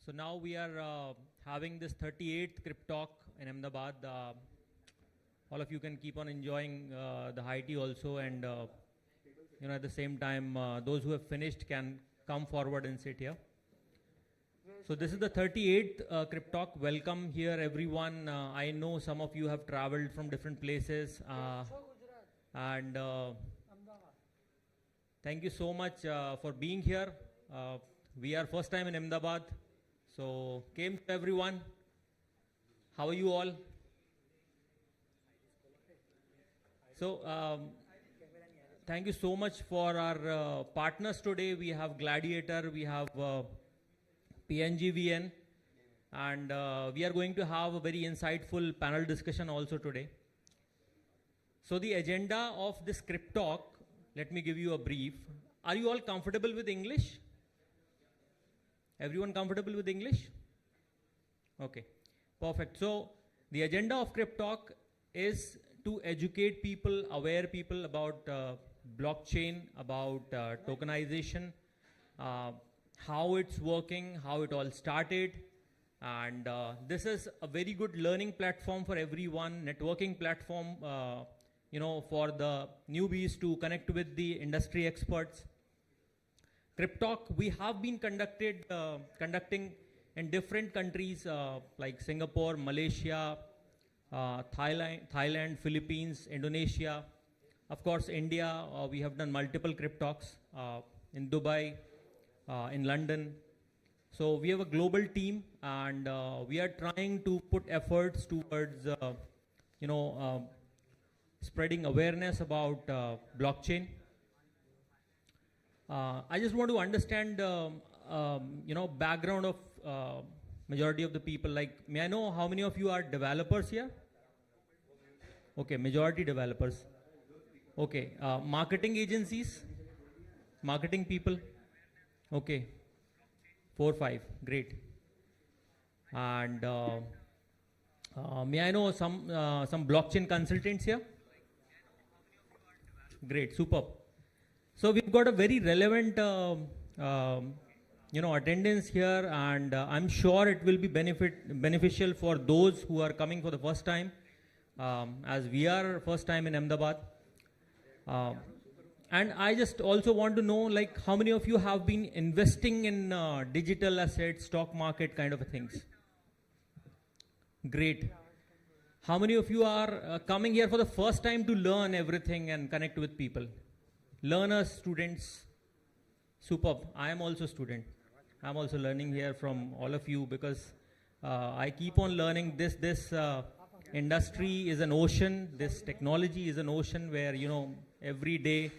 So now we are having this 38th Cryptalk in Ahmedabad. All of you can keep on enjoying the high tea also, and at the same time, those who have finished can come forward and sit here. So this is the 38th Cryptalk. Welcome here, everyone. I know some of you have traveled from different places, and thank you so much for being here. We are first time in Ahmedabad, so came to everyone. How are you all? So thank you so much for our partners today. We have Gladiator, we have PNGVN, and we are going to have a very insightful panel discussion also today. So the agenda of this Cryptalk, let me give you a brief. Are you all comfortable with English? Everyone comfortable with English? Okay, perfect. So the agenda of Cryptalk is to educate people, aware people about blockchain, about tokenization, how it's working, how it all started. And this is a very good learning platform for everyone, networking platform, for the newbies to connect with the industry experts. Cryptalk, we have been conducting in different countries like Singapore, Malaysia, Thailand, Philippines, Indonesia, of course India. We have done multiple Cryptalks in Dubai, in London. So we have a global team, and we are trying to put efforts towards spreading awareness about blockchain. I just want to understand background of majority of the people. Like, may I know how many of you are developers here? Okay, majority developers. Okay, marketing agencies, marketing people. Okay, 4 or 5, great. And may I know some blockchain consultants here? Great, superb. So we've got a very relevant attendance here, and I'm sure it will be beneficial for those who are coming for the first time, as we are first time in Ahmedabad. And I just also want to know, like, how many of you have been investing in digital assets, stock market kind of things? Great. How many of you are coming here for the first time to learn everything and connect with people? Learners, students, superb. I am also student. I'm also learning here from all of you, because I keep on learning. This industry is an ocean. This technology is an ocean where, every day,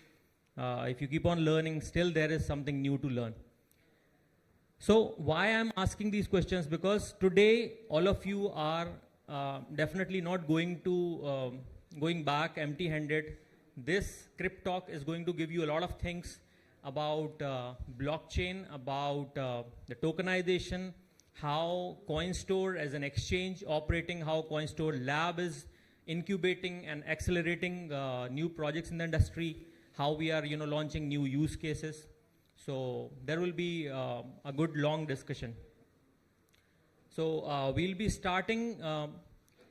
if you keep on learning, still there is something new to learn. So why I'm asking these questions? Because today all of you are definitely not going back empty-handed. This Cryptalk is going to give you a lot of things about blockchain, about the tokenization, how Coinstore as an exchange operating, how Coinstore Lab is incubating and accelerating new projects in the industry, how we are launching new use cases. So there will be a good long discussion. So we'll be starting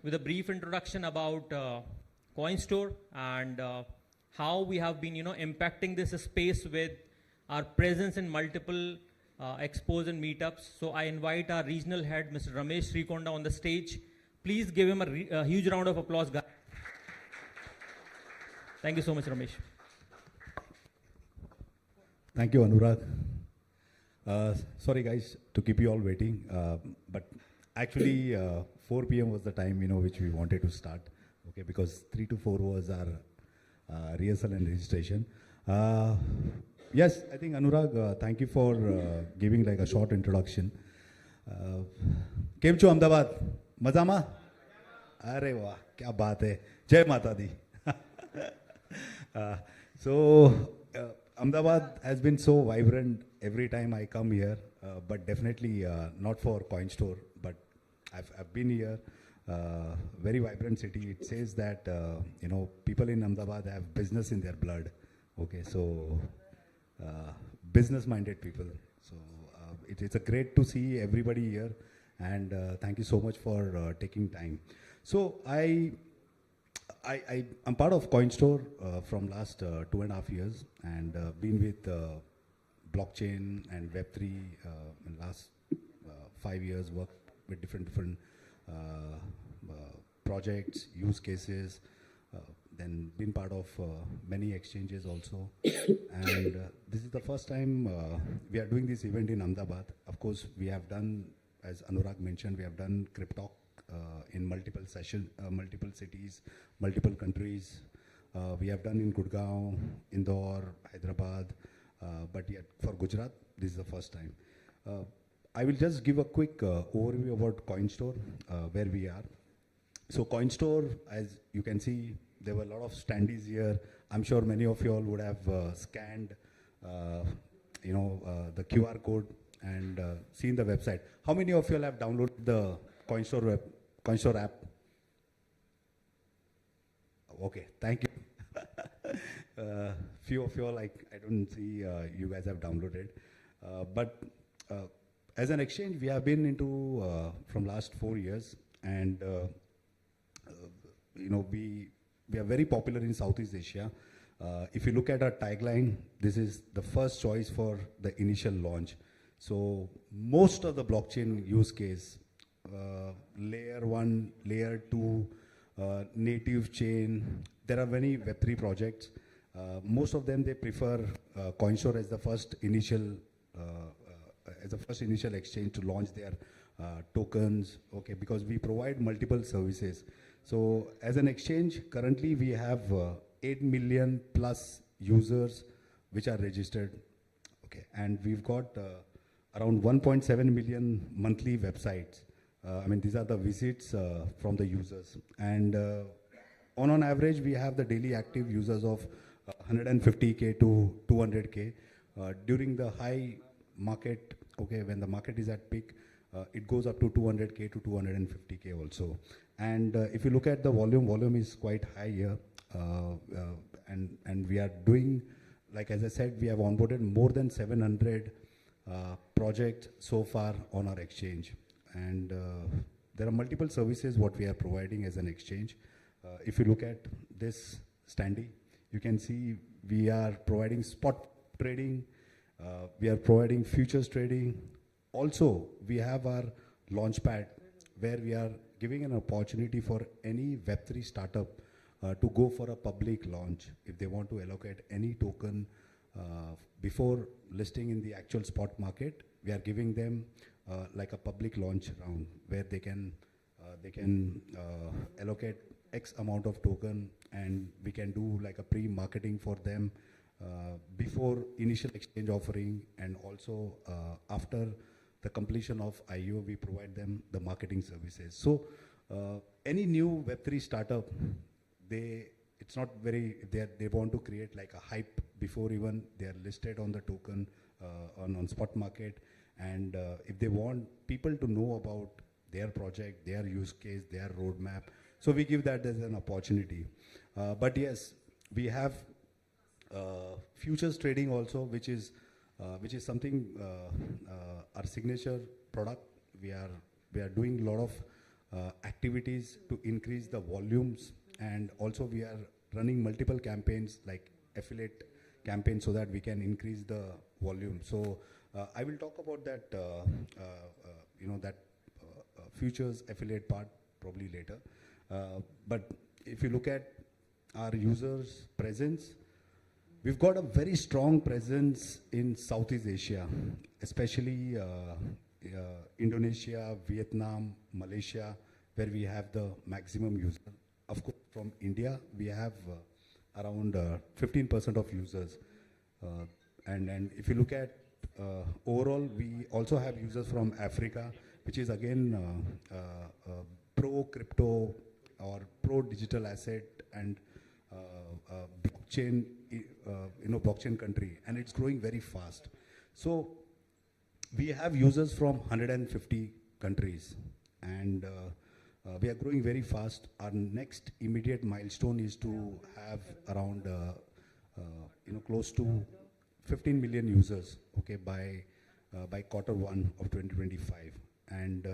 with a brief introduction about Coinstore and how we have been impacting this space with our presence in multiple expos and meetups. So I invite our regional head, Mr. Ramesh Srikonda, on the stage. Please give him a huge round of applause, guys. Thank you so much, Ramesh. Thank you, Anurag. Sorry, guys, to keep you all waiting. But actually, 4 p.m. was the time, which we wanted to start. Okay, because 3 to 4 was our rehearsal and registration. Yes, I think, Anurag, thank you for giving like a short introduction. Came to Ahmedabad. Mazama? Are wah, kya baat hai. Jai Mata Di. So, Ahmedabad has been so vibrant every time I come here, but definitely not for Coinstore, but I've been here. Very vibrant city. It says that people in Ahmedabad have business in their blood. Okay, so business-minded people. So it's a great to see everybody here, and thank you so much for taking time. So I'm part of Coinstore from last 2.5 years, and been with blockchain and Web3 in last 5 years. Worked with different uh, projects, use cases. Then been part of many exchanges also. And this is the first time we are doing this event in Ahmedabad. Of course, we have done, as Anurag mentioned, we have done Cryptalk in multiple sessions, multiple cities, multiple countries. We have done in Gurgaon, Indore, Hyderabad, but yet for Gujarat, this is the first time. I will just give a quick overview about Coinstore, where we are. So Coinstore, as you can see, there were a lot of standees here. I'm sure many of you all would have scanned, the QR code and seen the website. How many of you all have downloaded the Coinstore app? Okay, thank you. Few of you all, I don't see you guys have downloaded. But as an exchange, we have been into from last 4 years, and we are very popular in Southeast Asia. If you look at our tagline, this is the first choice for the initial launch. So most of the blockchain use case, layer 1, layer 2, native chain, there are many Web3 projects. Most of them, they prefer Coinstore as the first initial exchange to launch their tokens, okay, because we provide multiple services. So as an exchange, currently we have 8 million plus users which are registered, okay, and we've got around 1.7 million monthly websites. These are the visits from the users, and on average, we have the daily active users of 150K to 200K. During the high market, okay, when the market is at peak, it goes up to 200K to 250K also. And if you look at the volume is quite high here. And we are doing, like as I said, we have onboarded more than 700 projects so far on our exchange. And there are multiple services what we are providing as an exchange. If you look at this standee, you can see we are providing spot trading, we are providing futures trading. Also, we have our launchpad where we are giving an opportunity for any Web3 startup to go for a public launch. If they want to allocate any token before listing in the actual spot market, we are giving them like a public launch round where they can allocate X amount of token, and we can do like a pre-marketing for them before initial exchange offering, and also after the completion of IO, we provide them the marketing services. So any new Web3 startup, they want to create like a hype before even they are listed on the token on spot market, and if they want people to know about their project, their use case, their roadmap, so we give that as an opportunity. But yes, we have futures trading also, which is something our signature product. We are doing a lot of activities to increase the volumes, and also we are running multiple campaigns like affiliate campaigns so that we can increase the volume. So I will talk about that futures affiliate part probably later. But if you look at our users' presence, we've got a very strong presence in Southeast Asia, especially Indonesia, Vietnam, Malaysia, where we have the maximum users. Of course, from India, we have around 15% of users. And if you look at overall, we also have users from Africa, which is again pro-crypto or pro-digital asset and blockchain, blockchain country, and it's growing very fast. So we have users from 150 countries, and we are growing very fast. Our next immediate milestone is to have around close to 15 million users, okay, by by Q1 of 2025. And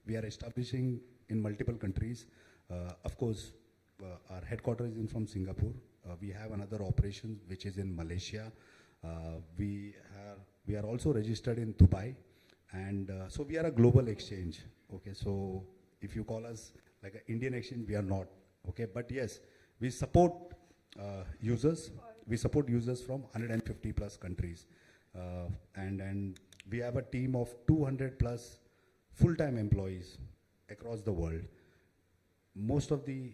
we are establishing in multiple countries. Of course, our headquarters is from Singapore. We have another operation which is in Malaysia. We are also registered in Dubai. And so we are a global exchange. Okay, so if you call us like an Indian exchange, we are not. Okay, but yes, we support users. We support users from 150 plus countries. And we have a team of 200 plus full-time employees across the world. Most of the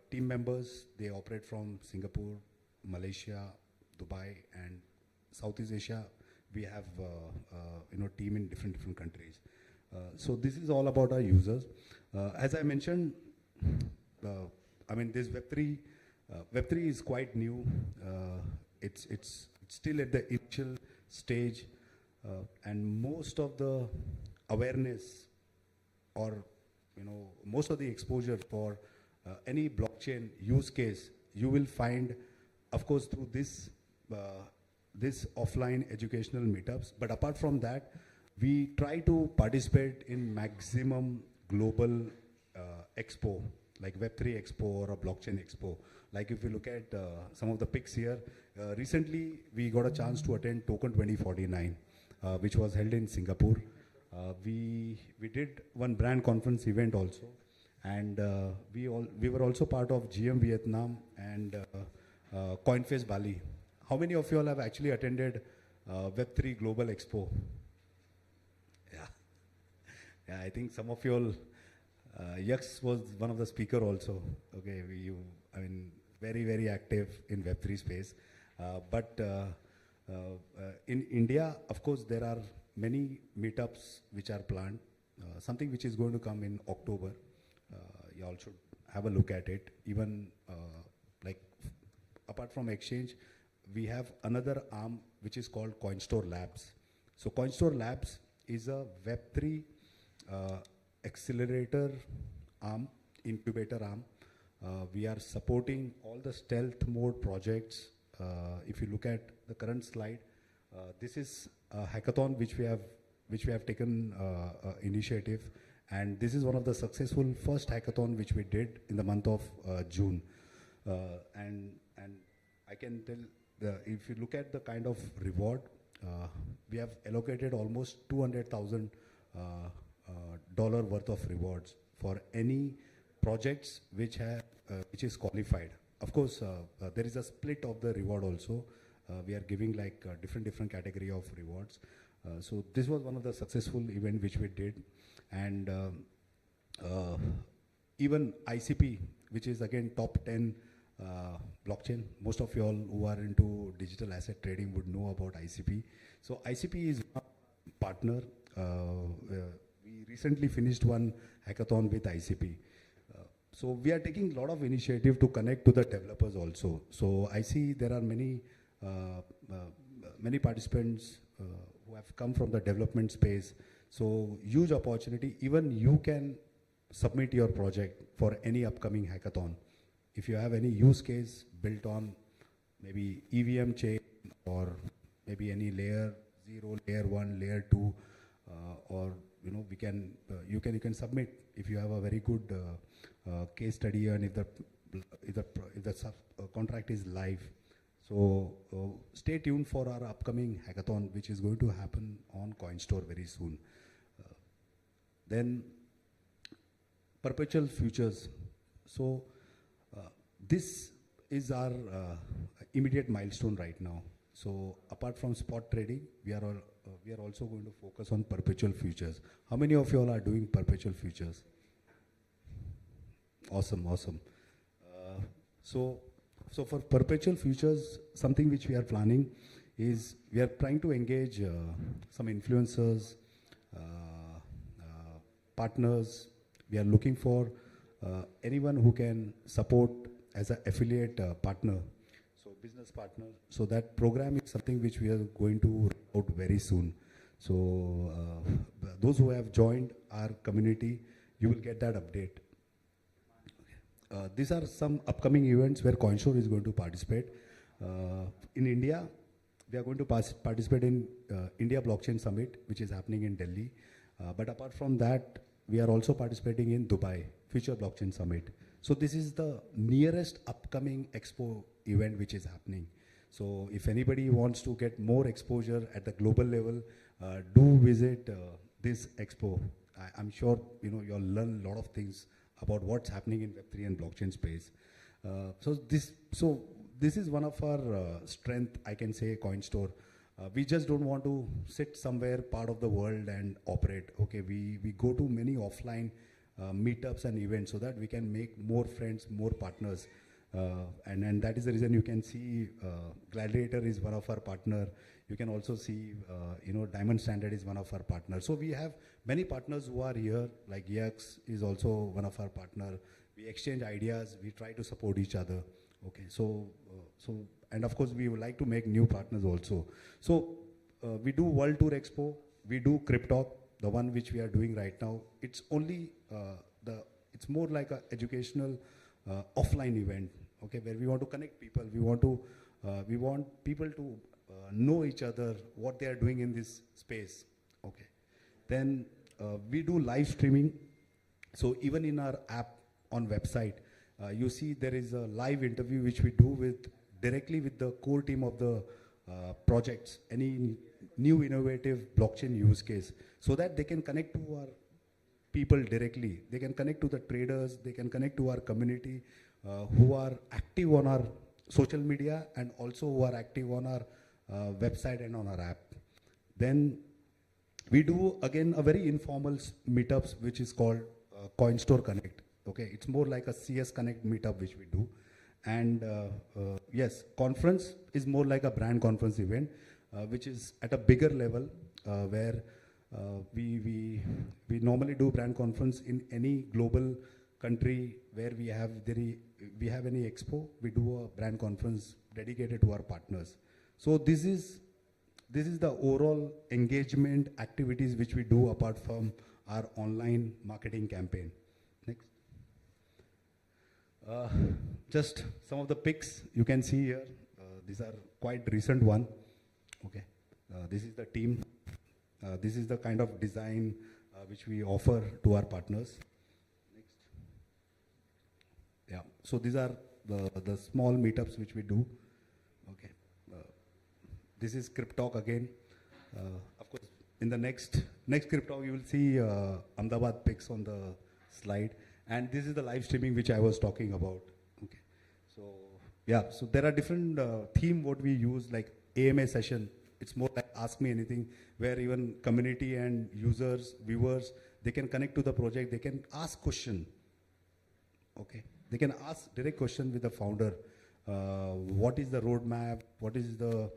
team members, they operate from Singapore, Malaysia, Dubai, and Southeast Asia. We have team in different countries. So this is all about our users. As I mentioned, this Web3 is quite new. It's still at the initial stage, and most of the awareness or most of the exposure for any blockchain use case you will find, of course, through this offline educational meetups. But apart from that, we try to participate in maximum global expo, like Web3 Expo or a blockchain expo. Like if you look at some of the pics here, recently we got a chance to attend Token 2049, which was held in Singapore. We did one brand conference event also, and we were also part of GM Vietnam and CoinFest Bali. How many of you all have actually attended Web3 Global Expo? Yeah, I think some of you all, Yax was one of the speaker also. Okay, very, very active in Web3 space. But in India, of course, there are many meetups which are planned. Something which is going to come in October. You all should have a look at it. Even apart from exchange, we have another arm which is called Coinstore Labs. So Coinstore Labs is a Web3 accelerator arm, incubator arm. We are supporting all the stealth mode projects. If you look at the current slide, this is a hackathon which we have taken initiative, and this is one of the successful first hackathon which we did in the month of June. And I can tell, if you look at the kind of reward, we have allocated almost $200,000 worth of rewards for any projects which is qualified. Of course, there is a split of the reward also. We are giving like different category of rewards. So this was one of the successful event which we did, and even ICP, which is again top 10 blockchain. Most of you all who are into digital asset trading would know about ICP. So ICP is a partner. We recently finished one hackathon with ICP. So we are taking a lot of initiative to connect to the developers also. So I see there are many participants who have come from the development space. So huge opportunity. Even you can submit your project for any upcoming hackathon. If you have any use case built on maybe EVM chain or maybe any layer 0, layer 1, layer 2, or you can submit if you have a very good case study and if the contract is live. So stay tuned for our upcoming hackathon, which is going to happen on Coinstore very soon. Then perpetual futures. So this is our immediate milestone right now. So apart from spot trading, we are also going to focus on perpetual futures. How many of you all are doing perpetual futures? Awesome. So for perpetual futures, something which we are planning is we are trying to engage some influencers, partners. We are looking for anyone who can support as an affiliate partner, so business partner. So that program is something which we are going to roll out very soon. So those who have joined our community, you will get that update. These are some upcoming events where Coinstore is going to participate. In India, we are going to participate in India Blockchain Summit, which is happening in Delhi. But apart from that, we are also participating in Dubai Future Blockchain Summit. So this is the nearest upcoming expo event which is happening. So if anybody wants to get more exposure at the global level, do visit this expo. I'm sure you'll learn a lot of things about what's happening in Web3 and blockchain space. So this is one of our strength, I can say, Coinstore. We just don't want to sit somewhere part of the world and operate. Okay, we go to many offline meetups and events so that we can make more friends, more partners. And that is the reason you can see Gladiator is one of our partner. You can also see, Diamond Standard is one of our partners. So we have many partners who are here, like Yax is also one of our partner. We exchange ideas, we try to support each other. Okay, and of course we would like to make new partners also. So we do World Tour Expo, we do Cryptalk, the one which we are doing right now. It's only it's more like a educational offline event. Okay, where we want to connect people. We want people to know each other, what they are doing in this space. Okay, then we do live streaming. So even in our app on website, you see there is a live interview which we do directly with the core team of the projects, any new innovative blockchain use case, so that they can connect to our people directly. They can connect to the traders, they can connect to our community who are active on our social media and also who are active on our website and on our app. Then we do again a very informal meetups which is called Coinstore Connect. Okay, it's more like a CS Connect meetup which we do. And yes, conference is more like a brand conference event, which is at a bigger level where we normally do brand conference in any global country where we have any expo. We do a brand conference dedicated to our partners. So this is the overall engagement activities which we do apart from our online marketing campaign. Next. Just some of the pics you can see here. These are quite recent one. Okay, this is the team. This is the kind of design which we offer to our partners. Next. Yeah, so these are the small meetups which we do. Okay, this is Cryptalk again. Of course, in the next Cryptalk you will see Ahmedabad pics on the slide. And this is the live streaming which I was talking about. Okay, so yeah, so there are different theme what we use, like AMA session. It's more like Ask Me Anything, where even community and users, viewers, they can connect to the project. They can ask question. Okay, they can ask direct question with the founder. What is the roadmap? What is the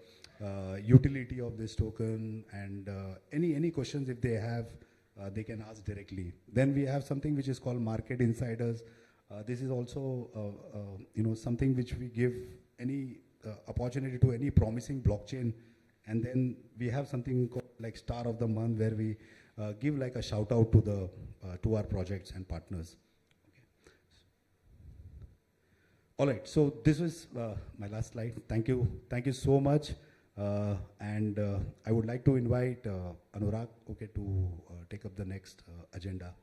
utility of this token? And any questions if they have. They can ask directly. Then we have something which is called Market Insiders. This is also something which we give any opportunity to any promising blockchain. And then we have something called like Star of the Month, where we give like a shout out to our projects and partners. Okay. All right, so this was my last slide. Thank you so much. And I would like to invite Anurag, to take up the next agenda.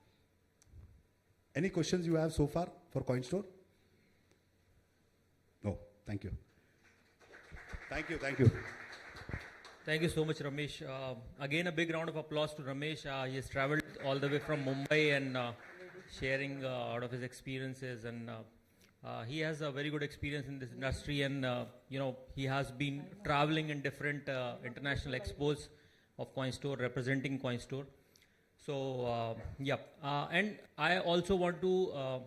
Any questions you have so far for Coinstore? No, thank you. Thank you. Thank you so much, Ramesh. Again, a big round of applause to Ramesh. He has traveled all the way from Mumbai and sharing out of his experiences, and he has a very good experience in this industry, and he has been traveling in different international expos of Coinstore, representing Coinstore. So and I also want to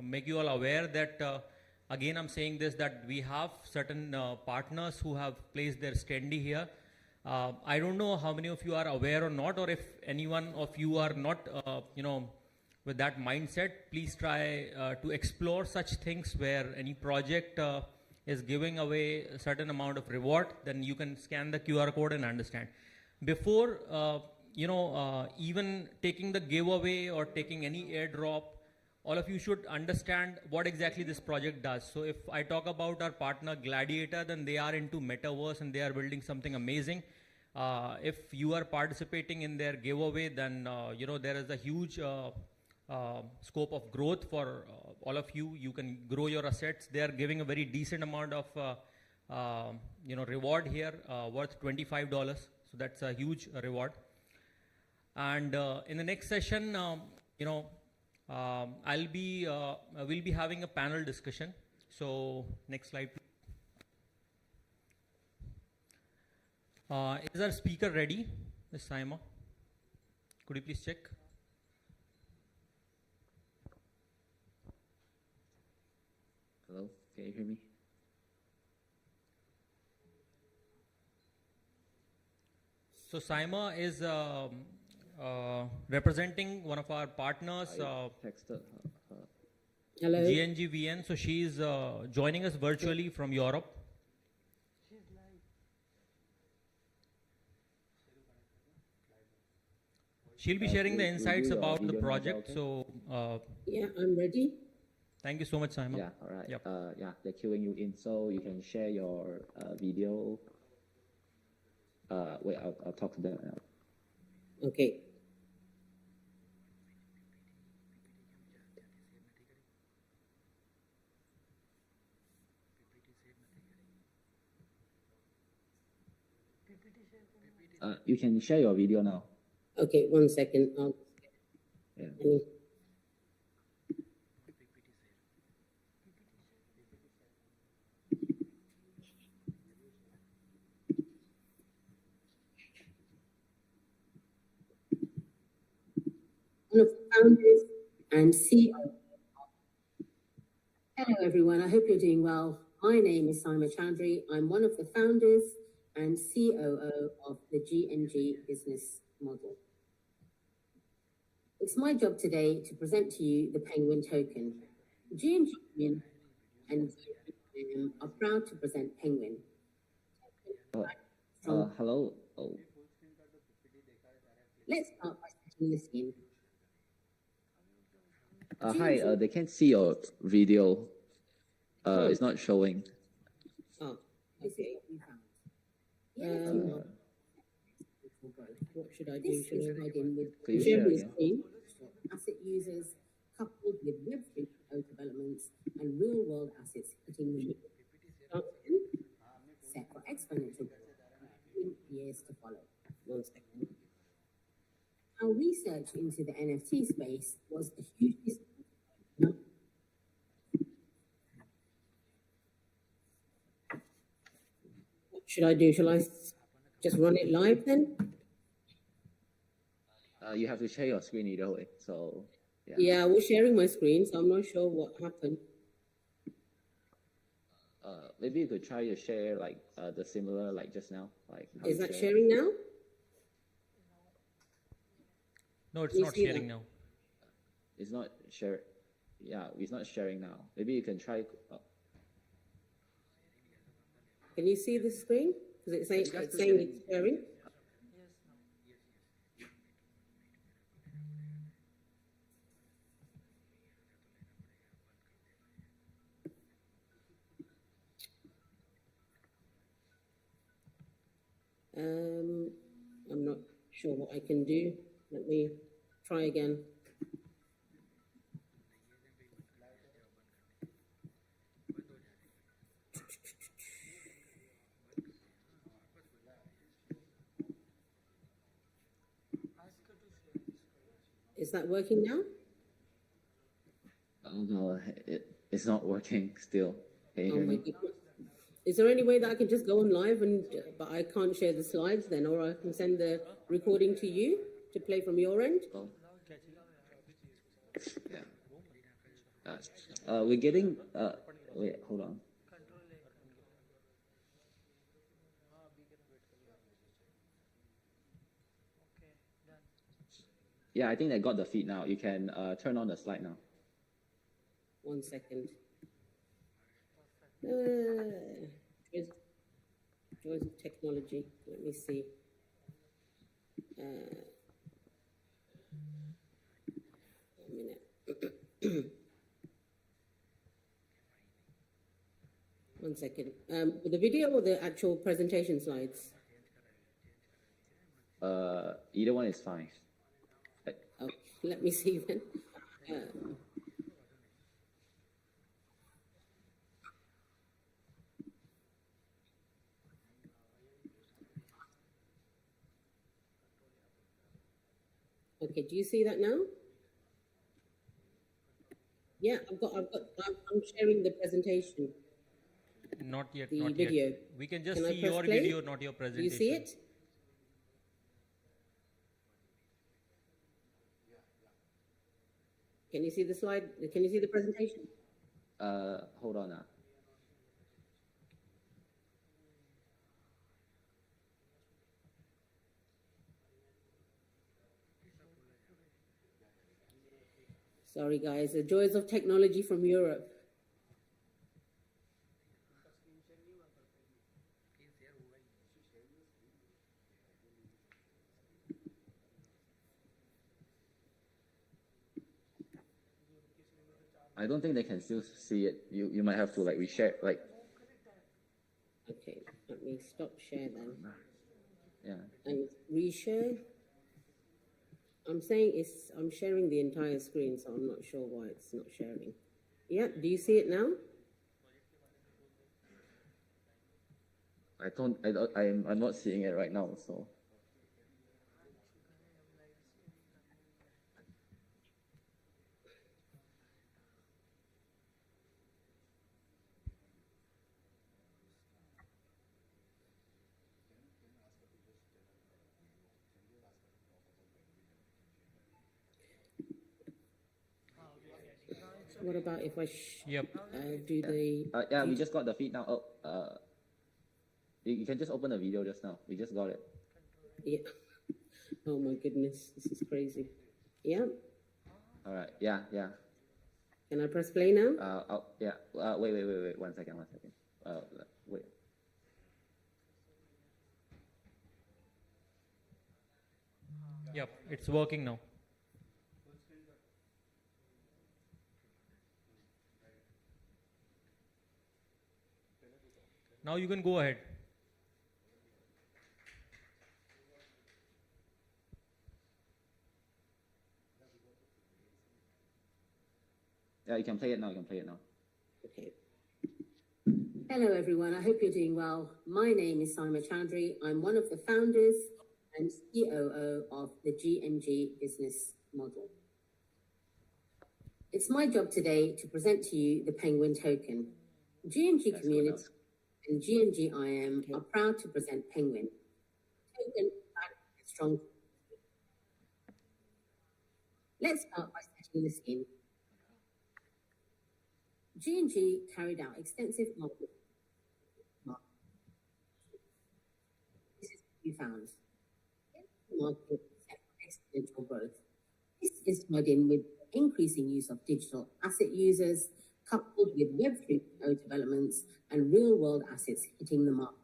make you all aware that again I'm saying this, that we have certain partners who have placed their standee here. I don't know how many of you are aware or not, or if anyone of you are not with that mindset, please try to explore such things where any project is giving away a certain amount of reward. Then you can scan the QR code and understand. Before even taking the giveaway or taking any airdrop, all of you should understand what exactly this project does. So if I talk about our partner Gladiator, then they are into Metaverse and they are building something amazing. If you are participating in their giveaway, then there is a huge scope of growth for all of you. You can grow your assets. They are giving a very decent amount of reward here, worth $25. So that's a huge reward. And in the next session, we'll be having a panel discussion. So next slide, please. Is our speaker ready, Ms. Saima? Could you please check? Hello, can you hear me? So Saima is representing one of our partners, Hello. PNGVN. So she's joining us virtually from Europe. She'll be sharing the insights about the project. So Yeah, I'm ready. thank you so much, Saima. Yeah, all right. Yep. Yeah, they're queuing you in, so you can share your video. Wait, I'll talk to them now. Okay. You can share your video now. Okay, 1 second. Yeah. One of the founders and CEO. Hello, everyone. I hope you're doing well. My name is Saima Chandri. I'm one of the founders and COO of the GNG business model. It's my job today to present to you the Penguin token. GNG and GNG are proud to present Penguin. Hello. Oh, Let's start by setting the scene. hi. They can't see your video. It's not showing. Oh, I see. What should I do? Should I log in with Could you share the again? screen? Asset users coupled with Web3 developments and real-world assets hitting the set for exponential in years to follow. 1 second. Our research into the NFT space was a hugely What should I do? Shall I just run it live then? You have to share your screen either way. So yeah. Yeah, I was sharing my screen, so I'm not sure what happened. Maybe you could try to share like the similar like just now. Like how Is you that share. sharing now? No, it's You not see sharing that? now. It's not share. Yeah, it's not sharing now. Maybe you can try. Can you see the screen? Because it's saying it's sharing. I'm not sure what I can do. Let me try again. Is that working now? No, it's not working still. Can you Oh hear my me? goodness. Is there any way that I can just go on live but I can't share the slides then, or I can send the recording to you to play from your end? Oh. Yeah. We're getting. Wait, hold on. Yeah, I think I got the feed now. You can turn on the slide now. 1 second. Joys of technology. Let me see. A minute. 1 second. The video or the actual presentation slides? Either one is fine. Oh, let me see then. Okay, do you see that now? Yeah, I'm sharing the presentation. Not yet. The not video. Yet. We can just Can I see press your play? video, not your Do presentation. you see it? Can you see the slide? Can you see the presentation? Hold on. Sorry, guys. The joys of technology from Europe. I don't think they can still see it. You might have to like reshare. Like. Okay, let me stop share then. Yeah. And reshare. I'm sharing the entire screen, so I'm not sure why it's not sharing. Yeah, do you see it now? I'm not seeing it right now, so. What about if I do the... Yeah, we just got the feed now. You can just open the video just now. We just got it. Yeah. Oh my goodness, this is crazy. Yeah. All right. Yeah. Can I press play now? Yeah. Wait. 1 second. Wait. Yep, it's working now. Now you can go ahead. Yeah, you can play it now. Okay. Hello, everyone. I hope you're doing well. My name is Simon Chowdhury. I'm one of the founders and COO of the GMG business model. It's my job today to present to you the Penguin token. GMG community and GMG IM are proud to present Penguin. Token is strong. Let's start by setting the scene. GMG carried out extensive market. This is what we found. The market set for exponential growth. This is tied in with increasing use of digital asset users, coupled with Web 3.0 developments and real-world assets hitting the market.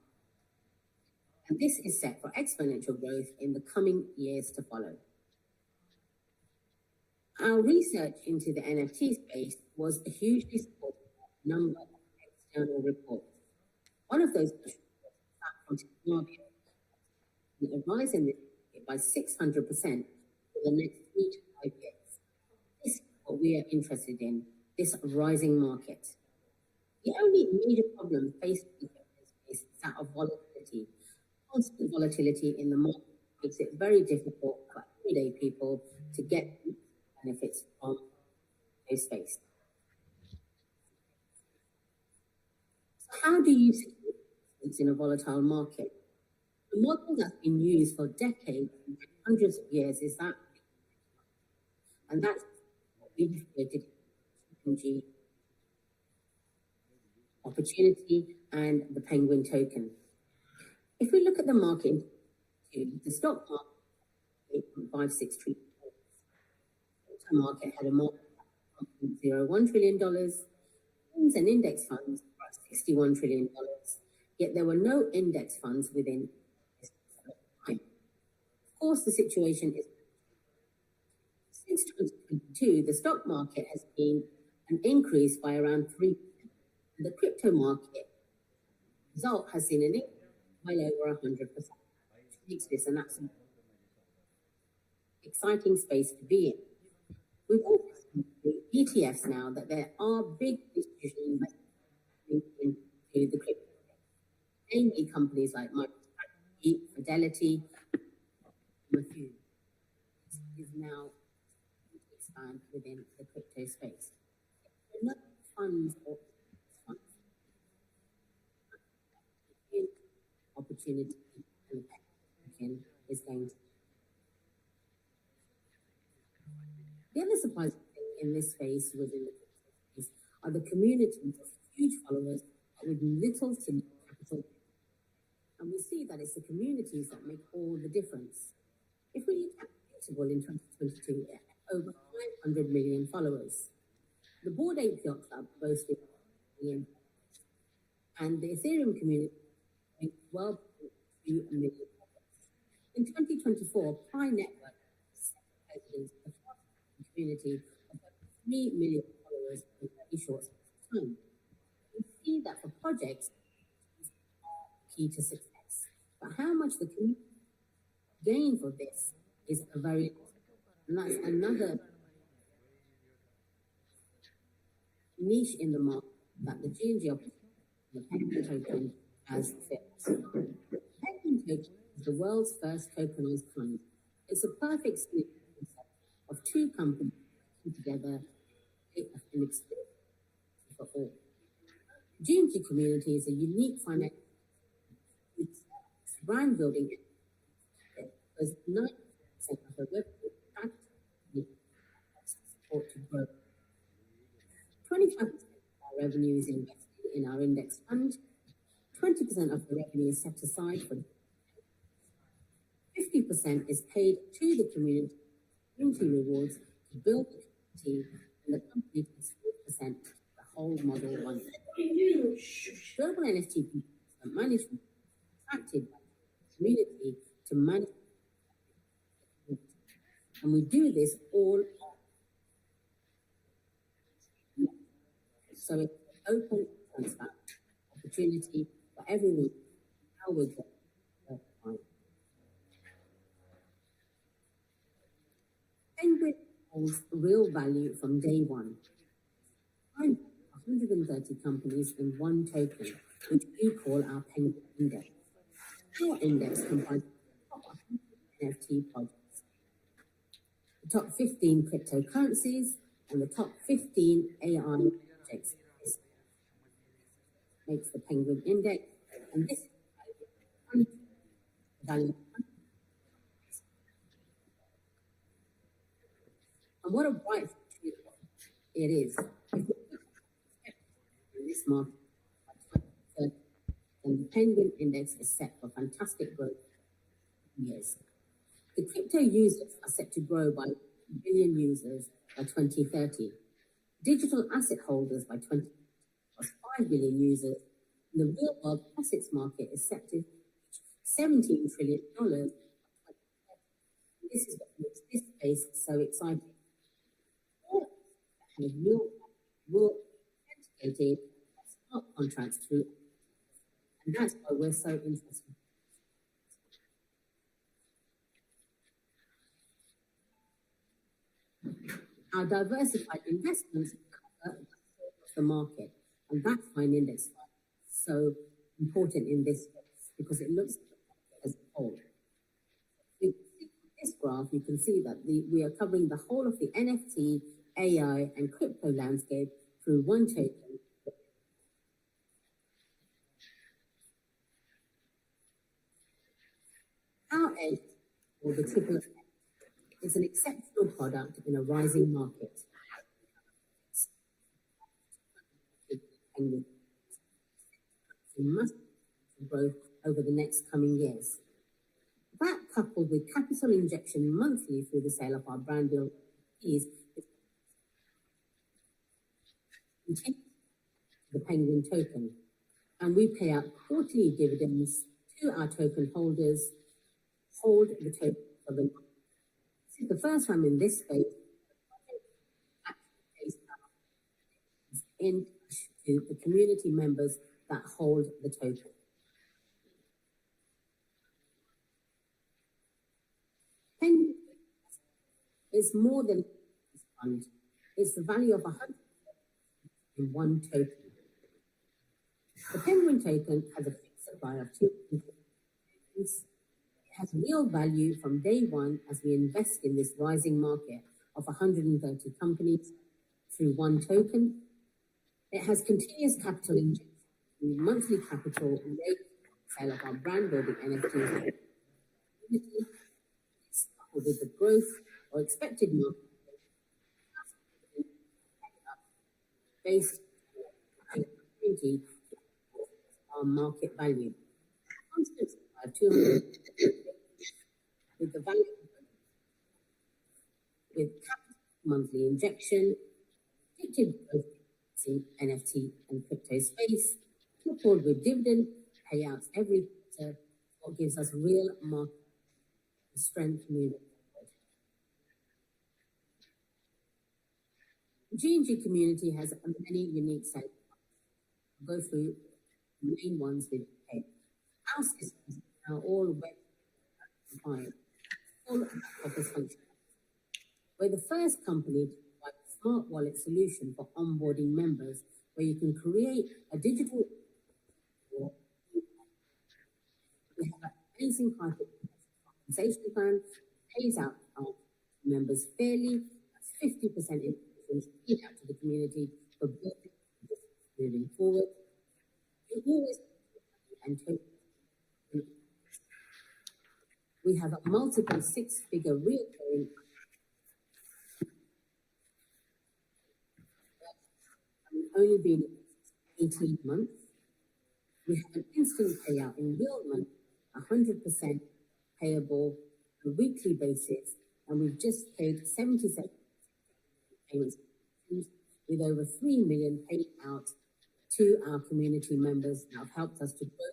And this is set for exponential growth in the coming years to follow. Our research into the NFT space was hugely supported by a number of external reports. One of those reports from Technology, a rise in this market by 600% for the next 3 to 5 years. This is what we are interested in, this rising market. The only major problem faced with this space is that of volatility. Constant volatility in the market makes it very difficult for everyday people to get benefits from this space. So how do you secure investments in a volatile market? The model that's been used for decades, hundreds of years, is that, and that's what we've created PNG opportunity and the Penguin token. If we look at the market, the stock market, $8.56 trillion. The market had a market cap of $1.01 trillion. Funds and index funds were at $61 trillion. Yet there were no index funds within this time. Of course, the situation is since 2022, the stock market has seen an increase by around 3%. The crypto market result has seen an increase well over 100%, which makes this an absolutely exciting space to be in. We've also seen with ETFs now that there are big institutional investors into the crypto, namely companies like MicroStrategy, Fidelity, and a few. This is now to expand within the crypto space. No funds or funds opportunity and the is going to. The other surprising thing in this space within the crypto space are the communities of huge followers with little to no capital. And we see that it's the communities that make all the difference. If we look at Unforgettable in 2022, it had over 500 million followers. The Bored Ape Yacht Club boasted 1 million, and the Ethereum community made 12.2 million followers. In 2024, Pi Network president of the community of over 3 million followers in a very short space of time. We see that for projects, these are key to success. But how much the community gain for this is a very, and that's another niche in the market that the GNG the Penguin token has fit. The Penguin token is the world's first tokenized fund. It's a perfect solution of two companies working together to create an experience for all. GNG community is a unique financial brand building because 90% of the revenue support to grow. 25% of our revenue is invested in our index fund. 20% of the revenue is set aside for 50% is paid to the community rewards to build the community, and the company takes 4% the whole model once. Global NFT management attracted by the community to manage, and we do this all on. So it's an open, transparent opportunity for everyone. How we're going. Penguin holds real value from day one. 130 companies in one token, which we call our Penguin Index. Our index comprises the top 100 NFT projects, the top 15 cryptocurrencies, and the top 15 AI projects. This makes the Penguin Index, and this is the value. And what a bright future it is. If we look at in this market by 2030, then the Penguin Index is set for fantastic growth in years. The crypto users are set to grow by 1 billion users by 2030. Digital asset holders by 2030 plus 5 billion users. And the real world assets market is set to reach $17 trillion by 2030. This is what makes this space so exciting. And will authenticated smart contracts through, and that's why we're so interested. Our diversified investments cover the market, and that's why an index fund is so important in this space, because it looks as a whole. In this graph, you can see that we are covering the whole of the NFT, AI, and crypto landscape through one token. Our edge, or the triple effect, is an exceptional product in a rising market. And must growth over the next coming years. That, coupled with capital injection monthly through the sale of our brand build fees, the Penguin token, and we pay out quarterly dividends to our token holders. Hold the token for the month. This is the first time in this space in to the community members that hold the token. It's more than a fund. It's the value of 100 in one token. The Penguin token has a fixed supply of 200 tokens. It has real value from day one as we invest in this rising market of 130 companies through one token. It has continuous capital injection through monthly capital raised sale of our brand building NFTs. It's coupled with the growth or expected market based on our market value. Constant supply of 200 with the value with capital monthly injection, predicted growth in NFT and crypto space, coupled with dividend payouts every quarter, what gives us real market strength moving forward. The G&G community has many unique selling points. I'll go through the main ones with you. Our systems are all web compliant, all office functions. We're the first company to provide a smart wallet solution for onboarding members where you can create a digital. We have an amazing private compensation plan, pays out our members fairly. That's 50% information paid out to the community for building moving forward. We always and we have a multiple six-figure recurring only been 18 months. We have an instant payout in real money, 100% payable on a weekly basis, and we've just paid 77 payments with over 3 million paid out to our community members that have helped us to grow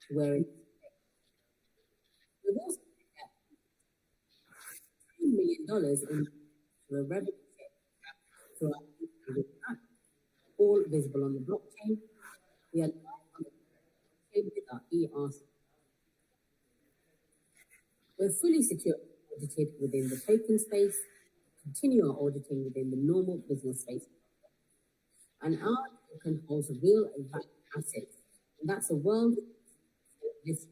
to where it is today. We've also paid out $3 million in a revenue share through our all visible on the blockchain. We are live on the blockchain with our ERC. We're fully secure audited within the token space, continue our auditing within the normal business space. And our token holds real value assets. And that's a world list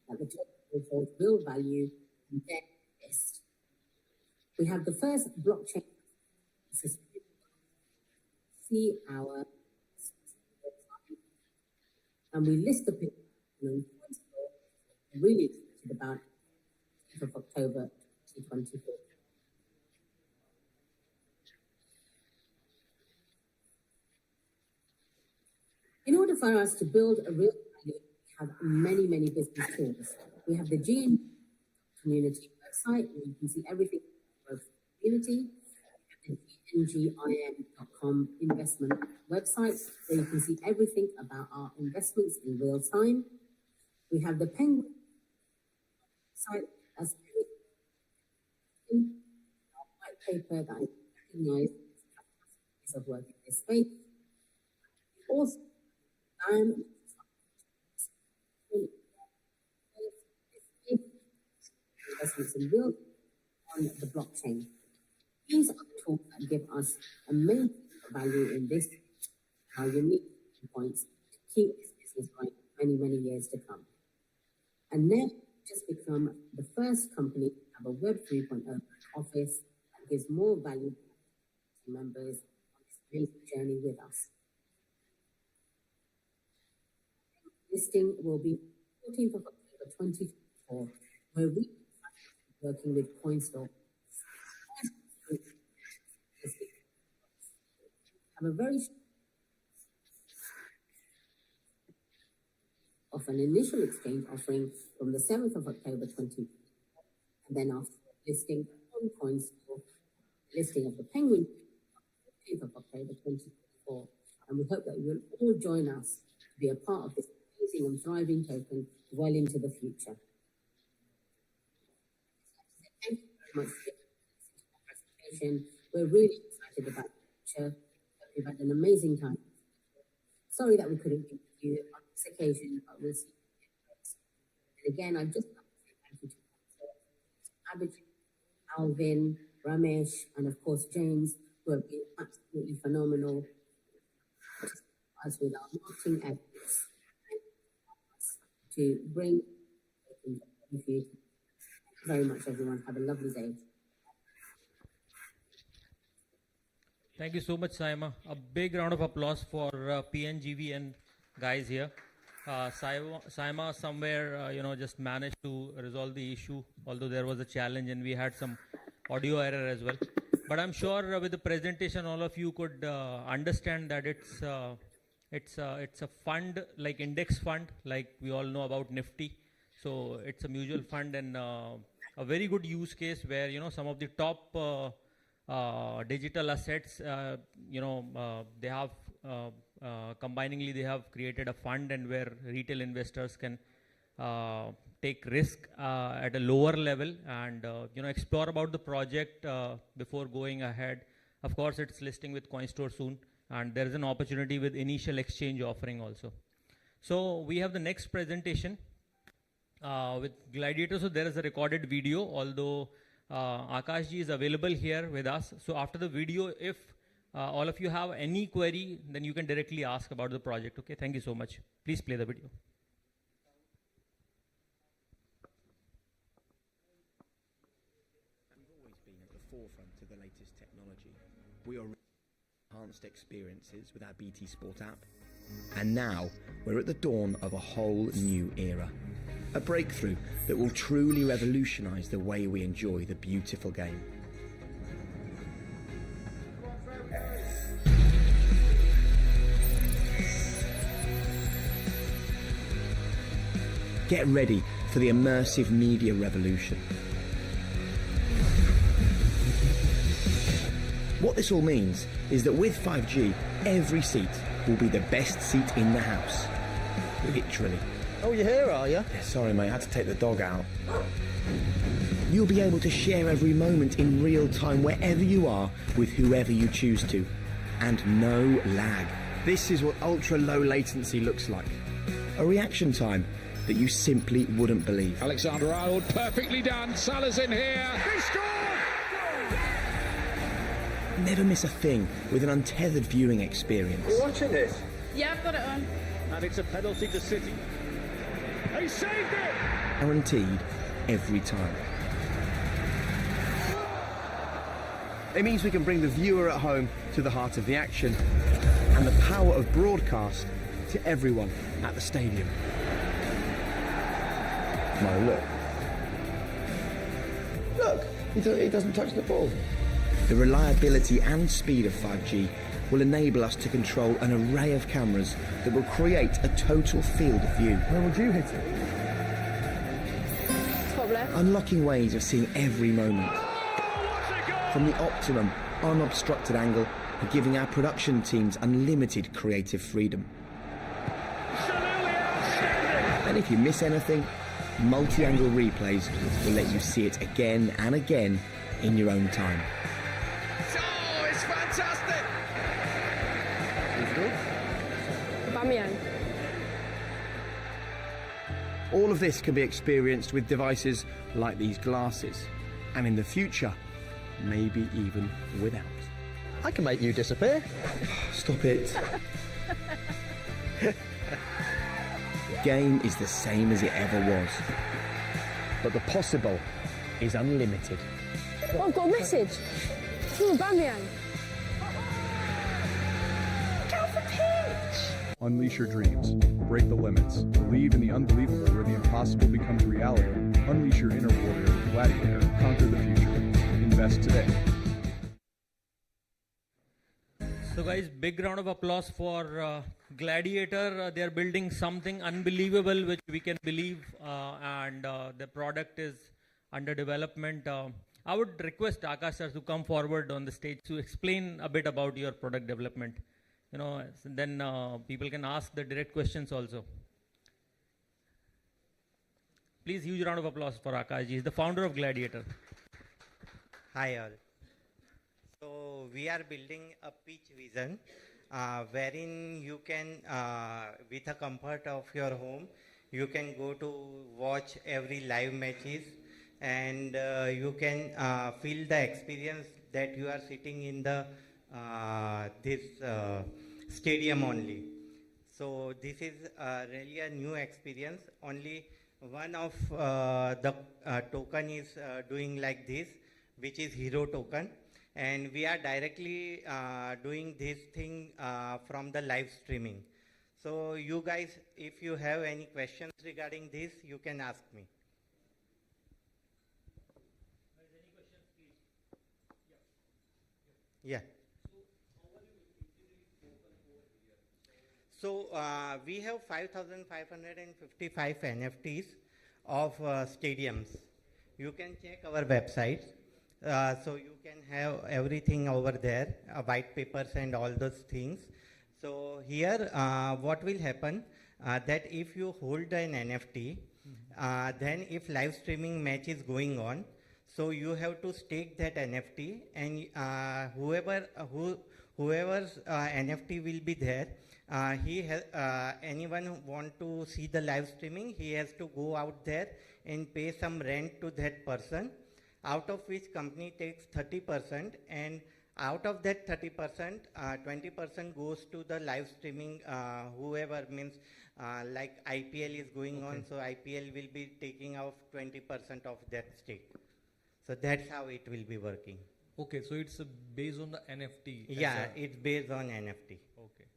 that the token holds real value and then list. We have the first blockchain system. See our website, and we list the picture on Coinstore. Really excited about 5th of October 2024. In order for us to build a real value, we have many business tools. We have the GN community website where you can see everything about the community. The PNGVN.com investment website where you can see everything about our investments in real time. We have the Penguin site as our white paper that I recognize as of work in this space. Also, investments in real on the blockchain. These are the tools that give us amazing value in this, our unique points to keep this business going for many years to come. And now just become the first company to have a Web 3.0 office that gives more value to members on this amazing journey with us. Listing will be 14th of October 2024, where we are working with Coinstore. Have a very of an initial exchange offering from the 7th of October 2024, and then after listing on Coinstore, listing of the Penguin 15th of October 2024, and we hope that you will all join us to be a part of this amazing and thriving token well into the future. Thank you very much for your presentation. We're really excited about the future. We've had an amazing time. Sorry that we couldn't be with you on this occasion, but we'll see you next. And again, I'd just like to say thank you to Abhijit, Alvin, Ramesh, and of course James, who have been absolutely phenomenal as with our marketing efforts to bring you. Thank you very much, everyone. Have a lovely day. Thank you so much, Saima. A big round of applause for PNGVN guys here. Saima somewhere, just managed to resolve the issue, although there was a challenge and we had some audio error as well. But I'm sure with the presentation, all of you could understand that it's a fund, like index fund, like we all know about Nifty. So it's a mutual fund and a very good use case where, some of the top digital assets, they have combiningly they have created a fund and where retail investors can take risk at a lower level and explore about the project before going ahead. Of course, it's listing with Coinstore soon, and there is an opportunity with initial exchange offering also. So we have the next presentation with Gladiator. So there is a recorded video, although Akash ji is available here with us. So after the video, if all of you have any query, then you can directly ask about the project. Okay, thank you so much. Please play the video. We've always been at the forefront of the latest technology. We are enhanced experiences with our BT Sport app. And now we're at the dawn of a whole new era. A breakthrough that will truly revolutionise the way we enjoy the beautiful game. Get ready for the immersive media revolution. What this all means is that with 5G, every seat will be the best seat in the house. Literally. Oh, you're here, are you? Yeah, sorry mate, I had to take the dog out. You'll be able to share every moment in real time wherever you are with whoever you choose to. And no lag. This is what ultra low latency looks like. A reaction time that you simply wouldn't believe. Alexander Arnold, perfectly done. Salah's in here. He scored! Never miss a thing with an untethered viewing experience. You watching this? Yeah, I've got it on. And it's a penalty to City. He saved it! Guaranteed every time. It means we can bring the viewer at home to the heart of the action and the power of broadcast to everyone at the stadium. No, look. Look, he doesn't touch the ball. The reliability and speed of 5G will enable us to control an array of cameras that will create a total field of view. Where would you hit it? Top left. Unlocking ways of seeing every moment. From the optimum, unobstructed angle and giving our production teams unlimited creative freedom. And if you miss anything, multi-angle replays will let you see it again and again in your own time. Oh, it's fantastic! Bamian. All of this can be experienced with devices like these glasses, and in the future, maybe even without. I can make you disappear. Stop it. The game is the same as it ever was. But the possible is unlimited. Oh, I've got a message. From Bamian. Unleash your dreams. Break the limits. Believe in the unbelievable where the impossible becomes reality. Unleash your inner warrior. Gladiator. Conquer the future. Invest today. So guys, big round of applause for Gladiator. They are building something unbelievable which we can believe and the product is under development. I would request Akash sir to come forward on the stage to explain a bit about your product development. Then people can ask the direct questions also. Please, huge round of applause for Akash ji. He's the founder of Gladiator. Hi all. So we are building a pitch vision wherein you can, with the comfort of your home, you can go to watch every live matches. and you can feel the experience that you are sitting in the this stadium only. So this is really a new experience. Only one of the token is doing like this, which is hero token, and we are directly doing this thing from the live streaming. So you guys, if you have any questions regarding this, you can ask me. Any questions, please? Yeah. So we have 5,555 NFTs of stadiums. You can check our website. So you can have everything over there, white papers and all those things. So here, what will happen, that if you hold an NFT, then if live streaming match is going on, so you have to stake that NFT, and whoever's NFT will be there, anyone who want to see the live streaming, he has to go out there and pay some rent to that person, out of which company takes 30%, and out of that 30%, 20% goes to the live streaming, whoever means, like IPL is going on, so IPL will be taking off 20% of that stake. So that's how it will be working. Okay, so it's based on the NFT. Yeah, it's based on NFT. Okay.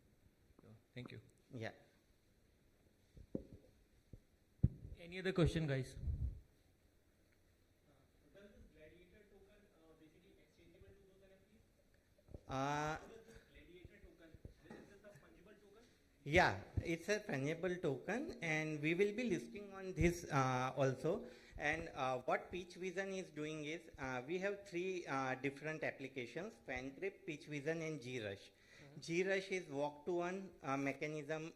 Thank you. Yeah. Any other question, guys? Does this Gladiator token basically exchangeable to those NFTs? Gladiator token, is this a fungible token? Yeah, it's a fungible token, and we will be listing on this also. And what Pitch Vision is doing is, we have three different applications: FanCrypt, Pitch Vision, and GRush. GRush is walk-to-earn mechanism,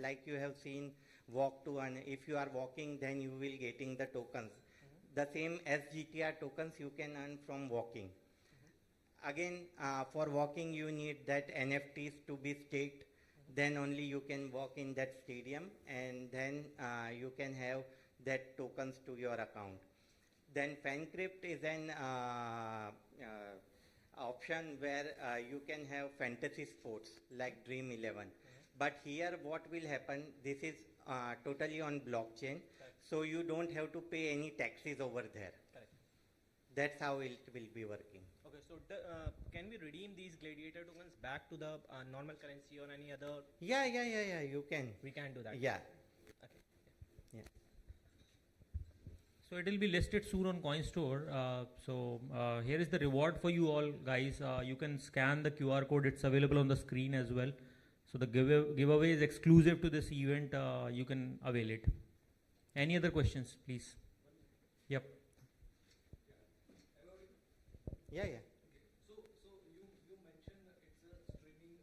like you have seen walk-to-earn. If you are walking, then you will getting the tokens. The same as GTR tokens you can earn from walking. Again, for walking, you need that NFTs to be staked. Then only you can walk in that stadium, and then you can have that tokens to your account. Then FanCrypt is an option where you can have fantasy sports like Dream 11. But here what will happen, this is totally on blockchain, so you don't have to pay any taxes over there. That's how it will be working. Okay, so can we redeem these Gladiator tokens back to the normal currency or any other? Yeah, you can. We can do that. Yeah. Okay. Yeah. So it will be listed soon on Coinstore. Here is the reward for you all, guys. You can scan the QR code. It's available on the screen as well. So the giveaway is exclusive to this event. You can avail it. Any other questions, please? Yep. Yeah. So you mentioned it's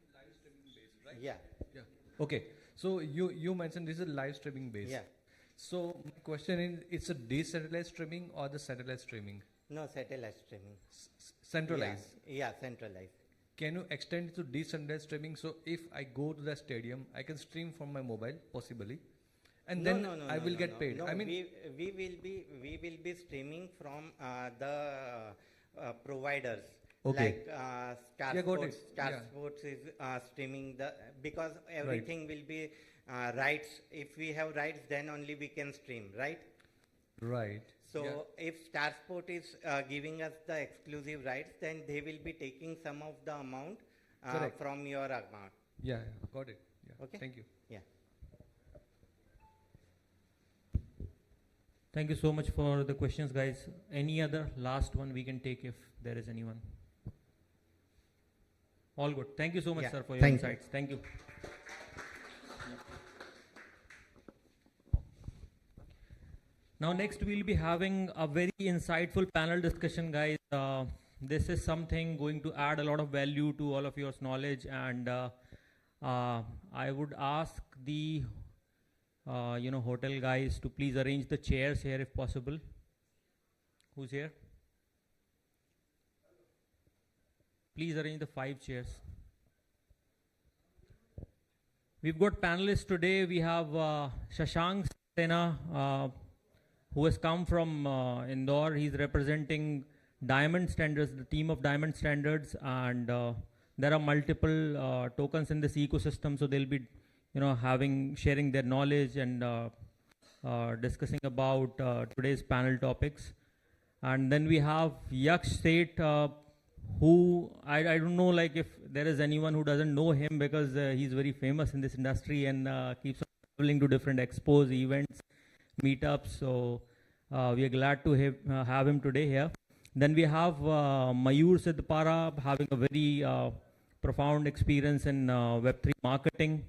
a live streaming based, right? Yeah. Okay. So you mentioned this is live streaming based. Yeah. So my question is, it's a decentralized streaming or the centralized streaming? No, satellite streaming. Centralized. Yeah, centralized. Can you extend it to decentralized streaming? So if I go to the stadium, I can stream from my mobile, possibly, and then I will get paid. No, I mean, we will be streaming from the providers. Okay. Like Star Yeah, got Sports. it. Star Yeah. Sports is streaming because everything will be rights. If we have rights, then only we can stream, right? Right. So if Star Sport is giving us the exclusive rights, then they will be taking some of the amount from your account. Yeah, got it. Yeah. Okay. Thank you. Yeah. Thank you so much for the questions, guys. Any other last one we can take if there is anyone? All good. Thank you so much, sir, for your insights. Thank you. Now next we'll be having a very insightful panel discussion, guys. This is something going to add a lot of value to all of your knowledge, and I would ask the hotel guys to please arrange the chairs here if possible. Who's here? Please arrange the 5 chairs. We've got panelists today. We have Shashank Sena, who has come from Indore. He's representing Diamond Standards, the team of Diamond Standards, and there are multiple tokens in this ecosystem. So they'll be, sharing their knowledge and discussing about today's panel topics. And then we have Yaksh Seth, who I don't know, like, if there is anyone who doesn't know him, because he's very famous in this industry and keeps on traveling to different expos, events, meetups. So we are glad to have him today here. Then we have Mayur Sidhpara, having a very profound experience in Web3 marketing.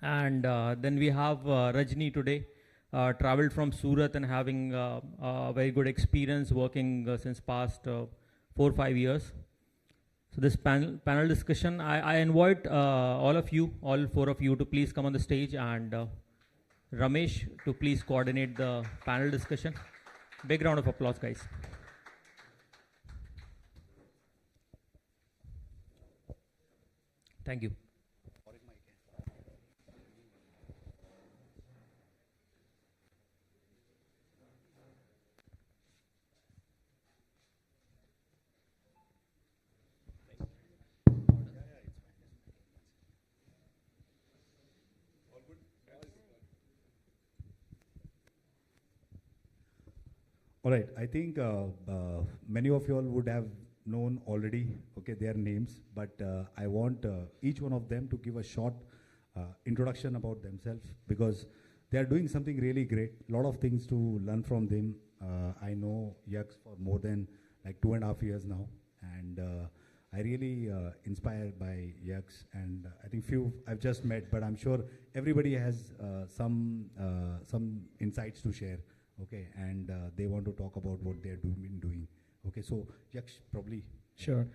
And then we have Rajni today, traveled from Surat and having a very good experience working since past 4 or 5 years. So this panel discussion, I invite all 4 of you to please come on the stage, and Ramesh to please coordinate the panel discussion. Big round of applause, guys. Thank you. All right, I think many of you all would have known already, their names, but I want each one of them to give a short introduction about themselves, because they are doing something really great. A lot of things to learn from them. I know Yaksh for more than like 2.5 years now, and I really inspired by Yaksh, and I think few I've just met, but I'm sure everybody has some insights to share. And they want to talk about what they're been doing. So Yaksh, probably. Sure.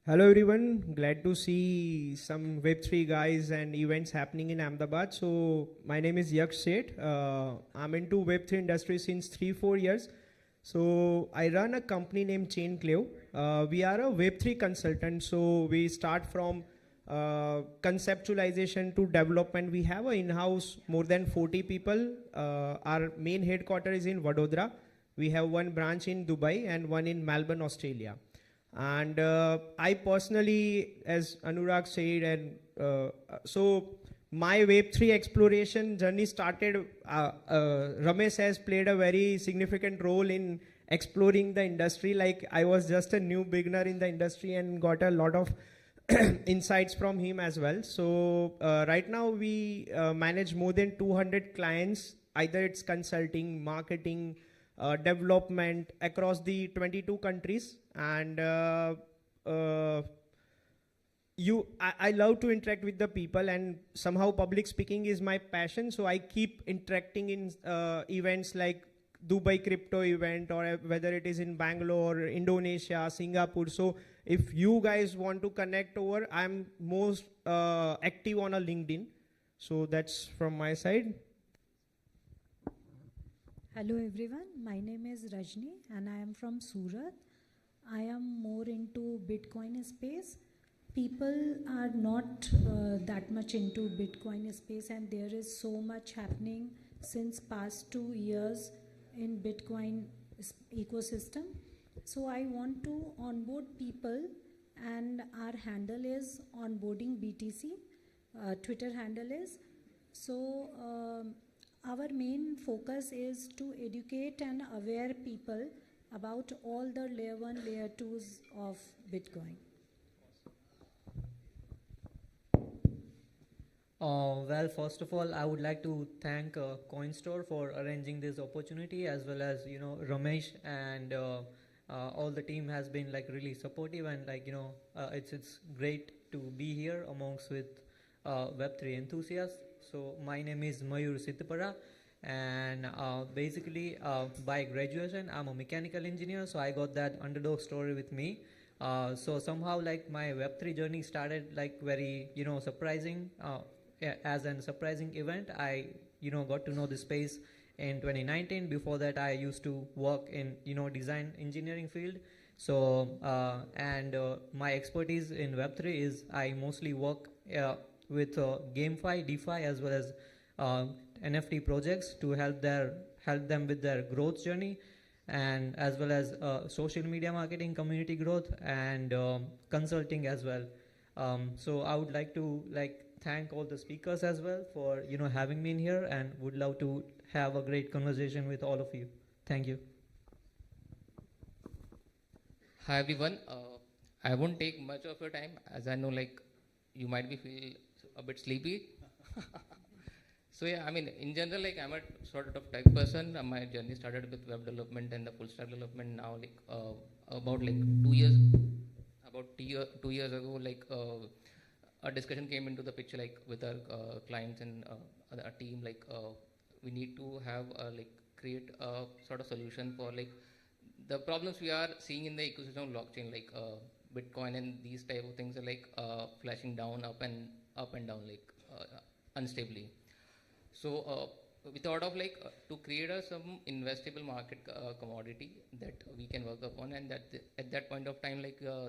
Hello everyone, glad to see some Web3 guys and events happening in Ahmedabad. So my name is Yaksh Seth. I'm into Web3 industry since 3-4 years. So I run a company named ChainClave. We are a Web3 consultant. So we start from conceptualization to development. We have an in-house more than 40 people. Our main headquarters is in Vadodara. We have one branch in Dubai and one in Melbourne, Australia. And I personally, as Anurag said, and so my Web3 exploration journey started, Ramesh has played a very significant role in exploring the industry. Like, I was just a new beginner in the industry and got a lot of insights from him as well. So right now we manage more than 200 clients, either it's consulting, marketing, development across the 22 countries. And I love to interact with the people, and somehow public speaking is my passion. So I keep interacting in events like Dubai crypto event, or whether it is in Bangalore, Indonesia, Singapore. So if you guys want to connect over, I'm most active on a LinkedIn. So that's from my side. Hello everyone, my name is Rajni and I am from Surat. I am more into Bitcoin space. People are not that much into Bitcoin space, and there is so much happening since past 2 years in Bitcoin ecosystem. So I want to onboard people, and our handle is onboarding BTC, Twitter handle is. So our main focus is to educate and aware people about all the layer 1, layer 2s of Bitcoin. Well, first of all, I would like to thank Coinstore for arranging this opportunity, as well as, Ramesh and all the team has been like really supportive, and it's great to be here amongst with Web3 enthusiasts. So my name is Mayur Sidhpara, and basically by graduation I'm a mechanical engineer, so I got that underdog story with me. So somehow like my Web3 journey started like very surprising, as a surprising event. I got to know the space in 2019. Before that I used to work in design engineering field. So and my expertise in Web3 is I mostly work with GameFi, DeFi, as well as NFT projects to help help them with their growth journey, and as well as social media marketing, community growth, and consulting as well. So I would like to thank all the speakers as well for having me in here, and would love to have a great conversation with all of you. Thank you. Hi everyone. I won't take much of your time, as I know you might be feel a bit sleepy. So yeah, I mean, in general, I'm a sort of tech person. My journey started with web development and the full stack development. Now, about 2 years, about 2 years ago, a discussion came into the picture, with our clients and our team, we need to have create a sort of solution for the problems we are seeing in the ecosystem of blockchain, Bitcoin and these type of things are flashing down, up and down, unstably. So we thought of to create some investable market commodity that we can work upon, and that at that point of time,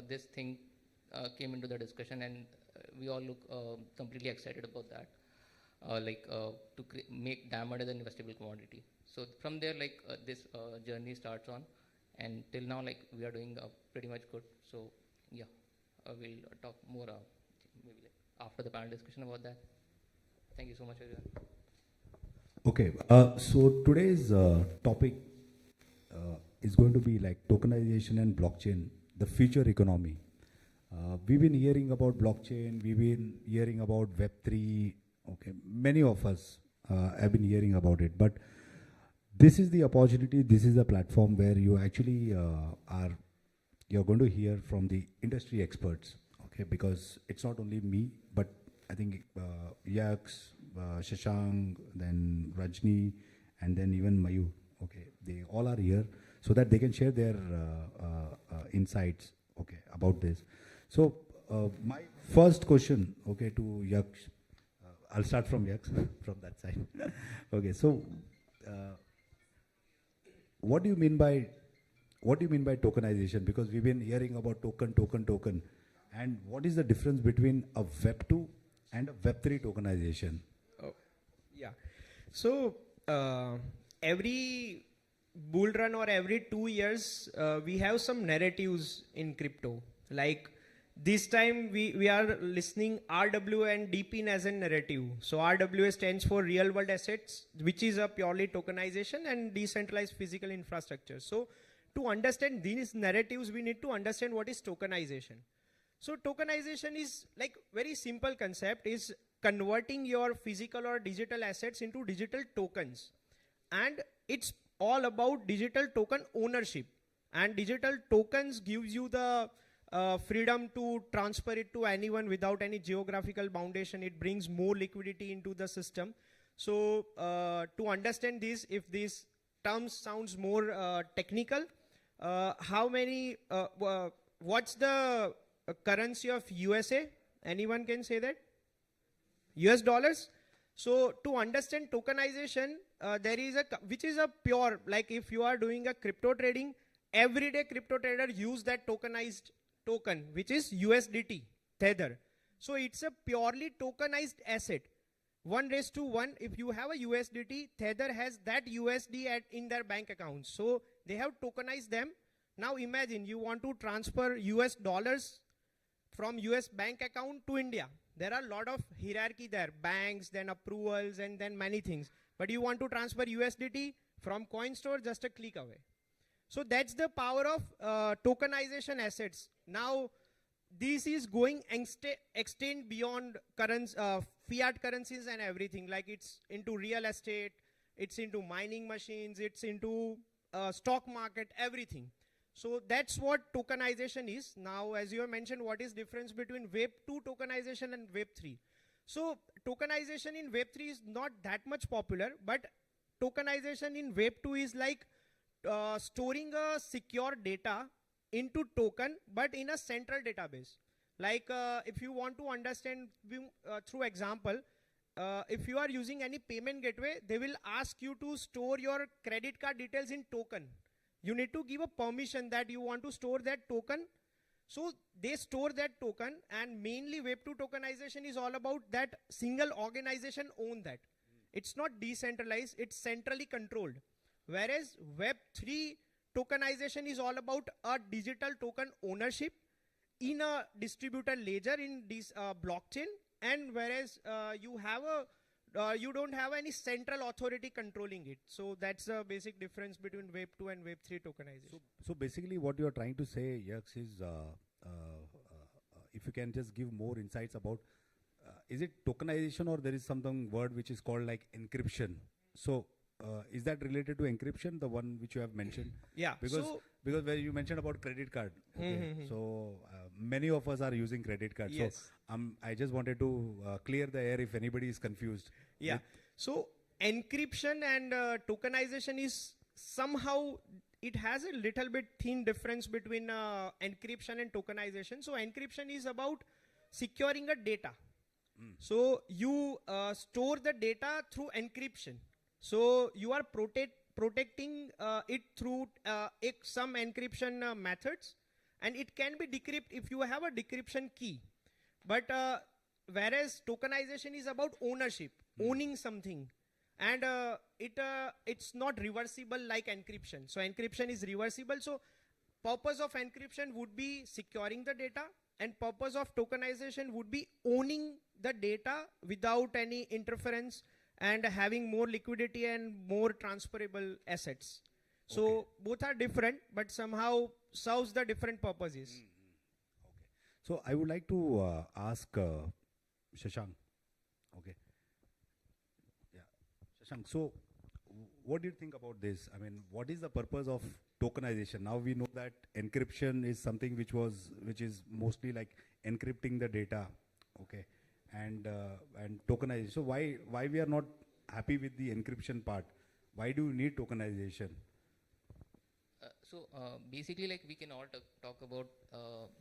this thing came into the discussion, and we all look completely excited about that, to make diamond as an investable commodity. So from there, this journey starts on, and till now, we are doing pretty much good. So yeah, we'll talk more maybe after the panel discussion about that. Thank you so much, everyone. Okay, so today's topic is going to be tokenization and blockchain, the future economy. We've been hearing about blockchain, we've been hearing about Web3, okay, many of us have been hearing about it, but this is the opportunity, this is the platform where you actually you're going to hear from the industry experts, okay, because it's not only me, but I think Yaks, Shashank, then Rajni, and then even Mayu, okay, they all are here so that they can share their insights, okay, about this. So my first question, okay, to Yaksh, I'll start from Yaksh, from that side. Okay, so what do you mean by tokenization? Because we've been hearing about token, and what is the difference between a Web2 and a Web3 tokenization? Oh, yeah. So every bull run or every 2 years, we have some narratives in crypto. This time we are listening RW and DPIN as a narrative. So RWA stands for real world assets, which is a purely tokenization and decentralized physical infrastructure. So to understand these narratives, we need to understand what is tokenization. So tokenization is very simple concept, is converting your physical or digital assets into digital tokens. And it's all about digital token ownership. And digital tokens gives you the freedom to transfer it to anyone without any geographical foundation. It brings more liquidity into the system. So to understand this, if these terms sounds more technical, what's the currency of USA? Anyone can say that? US dollars. So to understand tokenization, there is which is a pure, if you are doing a crypto trading, everyday crypto trader use that tokenized token, which is USDT, Tether. So it's a purely tokenized asset. 1:1, if you have a USDT, Tether has that USD in their bank account. So they have tokenized them. Now imagine you want to transfer US dollars from US bank account to India. There are a lot of hierarchy there, banks, then approvals, and then many things. But you want to transfer USDT from Coinstore, just a click away. So that's the power of tokenization assets. Now, this is going extend beyond fiat currencies and everything. It's into real estate, it's into mining machines, it's into stock market, everything. So that's what tokenization is. Now, as you have mentioned, what is difference between Web 2 tokenization and Web 3? So tokenization in Web 3 is not that much popular, but tokenization in Web 2 is storing a secure data into token, but in a central database. If you want to understand through example, if you are using any payment gateway, they will ask you to store your credit card details in token. You need to give a permission that you want to store that token. So they store that token, and mainly Web 2 tokenization is all about that single organization own that. It's not decentralized, it's centrally controlled. Whereas Web3 tokenization is all about a digital token ownership in a distributed ledger in this blockchain, and whereas you don't have any central authority controlling it. So that's the basic difference between Web 2 and Web 3 tokenization. So basically what you're trying to say, Yax, is if you can just give more insights about, is it tokenization or there is something word which is called like encryption? So is that related to encryption, the one which you have mentioned? Yeah. Because where you mentioned about credit card, okay, so many of us are using credit cards. Yes. So I just wanted to clear the air if anybody is confused. Yeah. So encryption and tokenization is somehow, it has a little bit thin difference between encryption and tokenization. So encryption is about securing a data. So you store the data through encryption. So you are protecting it through some encryption methods, and it can be decrypted if you have a decryption key. But whereas tokenization is about ownership, owning something, and it's not reversible like encryption. So encryption is reversible. So purpose of encryption would be securing the data, and purpose of tokenization would be owning the data without any interference and having more liquidity and more transferable assets. So both are different, but somehow serves the different purposes. So I would like to ask Shashank. Okay. Yeah, Shashank. So what do you think about this? I mean, what is the purpose of tokenization? Now we know that encryption is something which is mostly like encrypting the data. Okay. And tokenization. So why we are not happy with the encryption part? Why do you need tokenization? So basically, like we can all talk about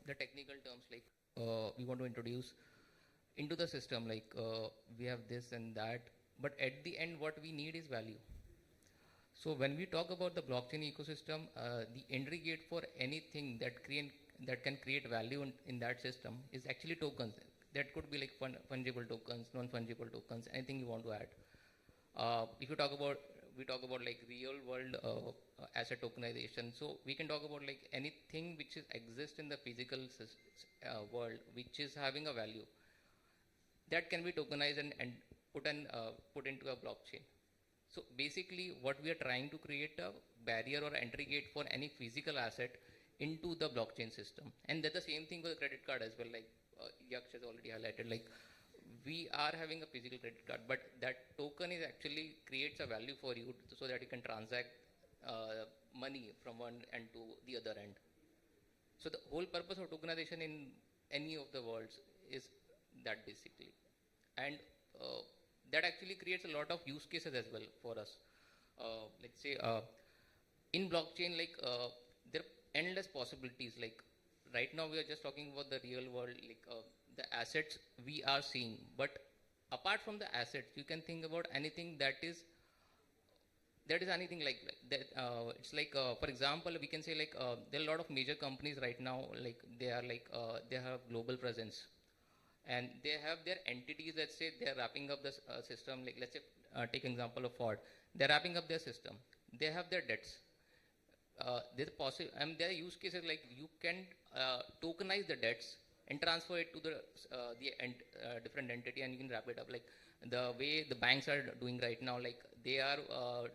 the technical terms, like we want to introduce into the system, like we have this and that, but at the end what we need is value. So when we talk about the blockchain ecosystem, the entry gate for anything that can create value in that system is actually tokens. That could be like fungible tokens, non-fungible tokens, anything you want to add. If we talk about like real world asset tokenization, so we can talk about like anything which exists in the physical world which is having a value that can be tokenized and put into a blockchain. So basically what we are trying to create a barrier or entry gate for any physical asset into the blockchain system. And that's the same thing with the credit card as well, like Yaksh has already highlighted. Like we are having a physical credit card, but that token is actually creates a value for you so that you can transact money from one end to the other end. So the whole purpose of tokenization in any of the worlds is that basically. And that actually creates a lot of use cases as well for us. Let's say in blockchain, like there are endless possibilities. Like right now we are just talking about the real world, like the assets we are seeing. But apart from the assets, you can think about anything that is anything like that. It's like, for example, we can say like there are a lot of major companies right now, like they are like they have global presence. And they have their entities that say they're wrapping up the system. Like let's say, take example of Ford. They're wrapping up their system. They have their debts. There's there are use cases like you can tokenize the debts and transfer it to the different entity, and you can wrap it up. Like the way the banks are doing right now, like they are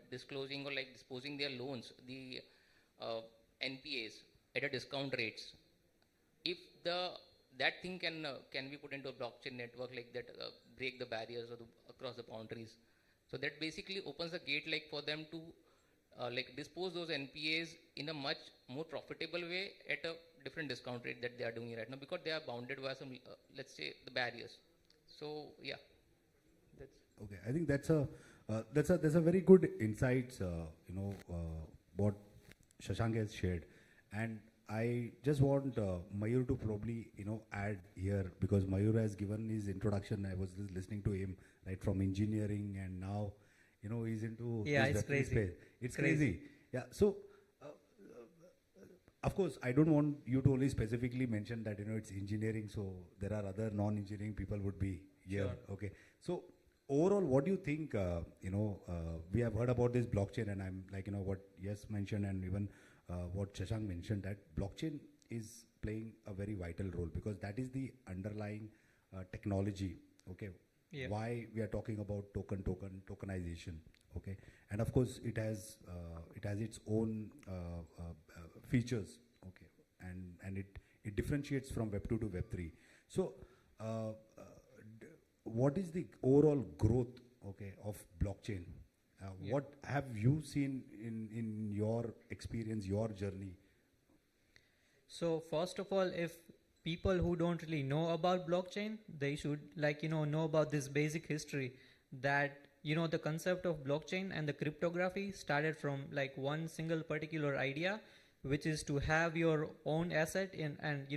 disclosing or like disposing their loans, the NPAs at a discount rates. If that thing can be put into a blockchain network like that, break the barriers or across the boundaries. So that basically opens the gate like for them to like dispose those NPAs in a much more profitable way at a different discount rate that they are doing right now, because they are bounded by some let's say the barriers. So yeah, that's okay. I think that's a very good insights. What Shashank has shared, and I just want Mayur to probably add here, because Mayur has given his introduction. I was just listening to him right from engineering, and now he's into it's crazy. Space. It's crazy. Yeah. So of course I don't want you to only specifically mention that it's engineering. So there are other non-engineering people would be here. Sure. Okay. So overall, what do you think, we have heard about this blockchain, and I'm like, what Yes mentioned and even what Shashank mentioned, that blockchain is playing a very vital role because that is the underlying technology, okay? Yeah. Why we are talking about tokenization, okay? And of course, it has its own features, okay? And it differentiates from Web 2 to Web 3. So, what is the overall growth, okay, of blockchain? What have you seen in your experience, your journey? So first of all, if people who don't really know about blockchain, they should know about this basic history that, the concept of blockchain and the cryptography started from like one single particular idea, which is to have your own asset and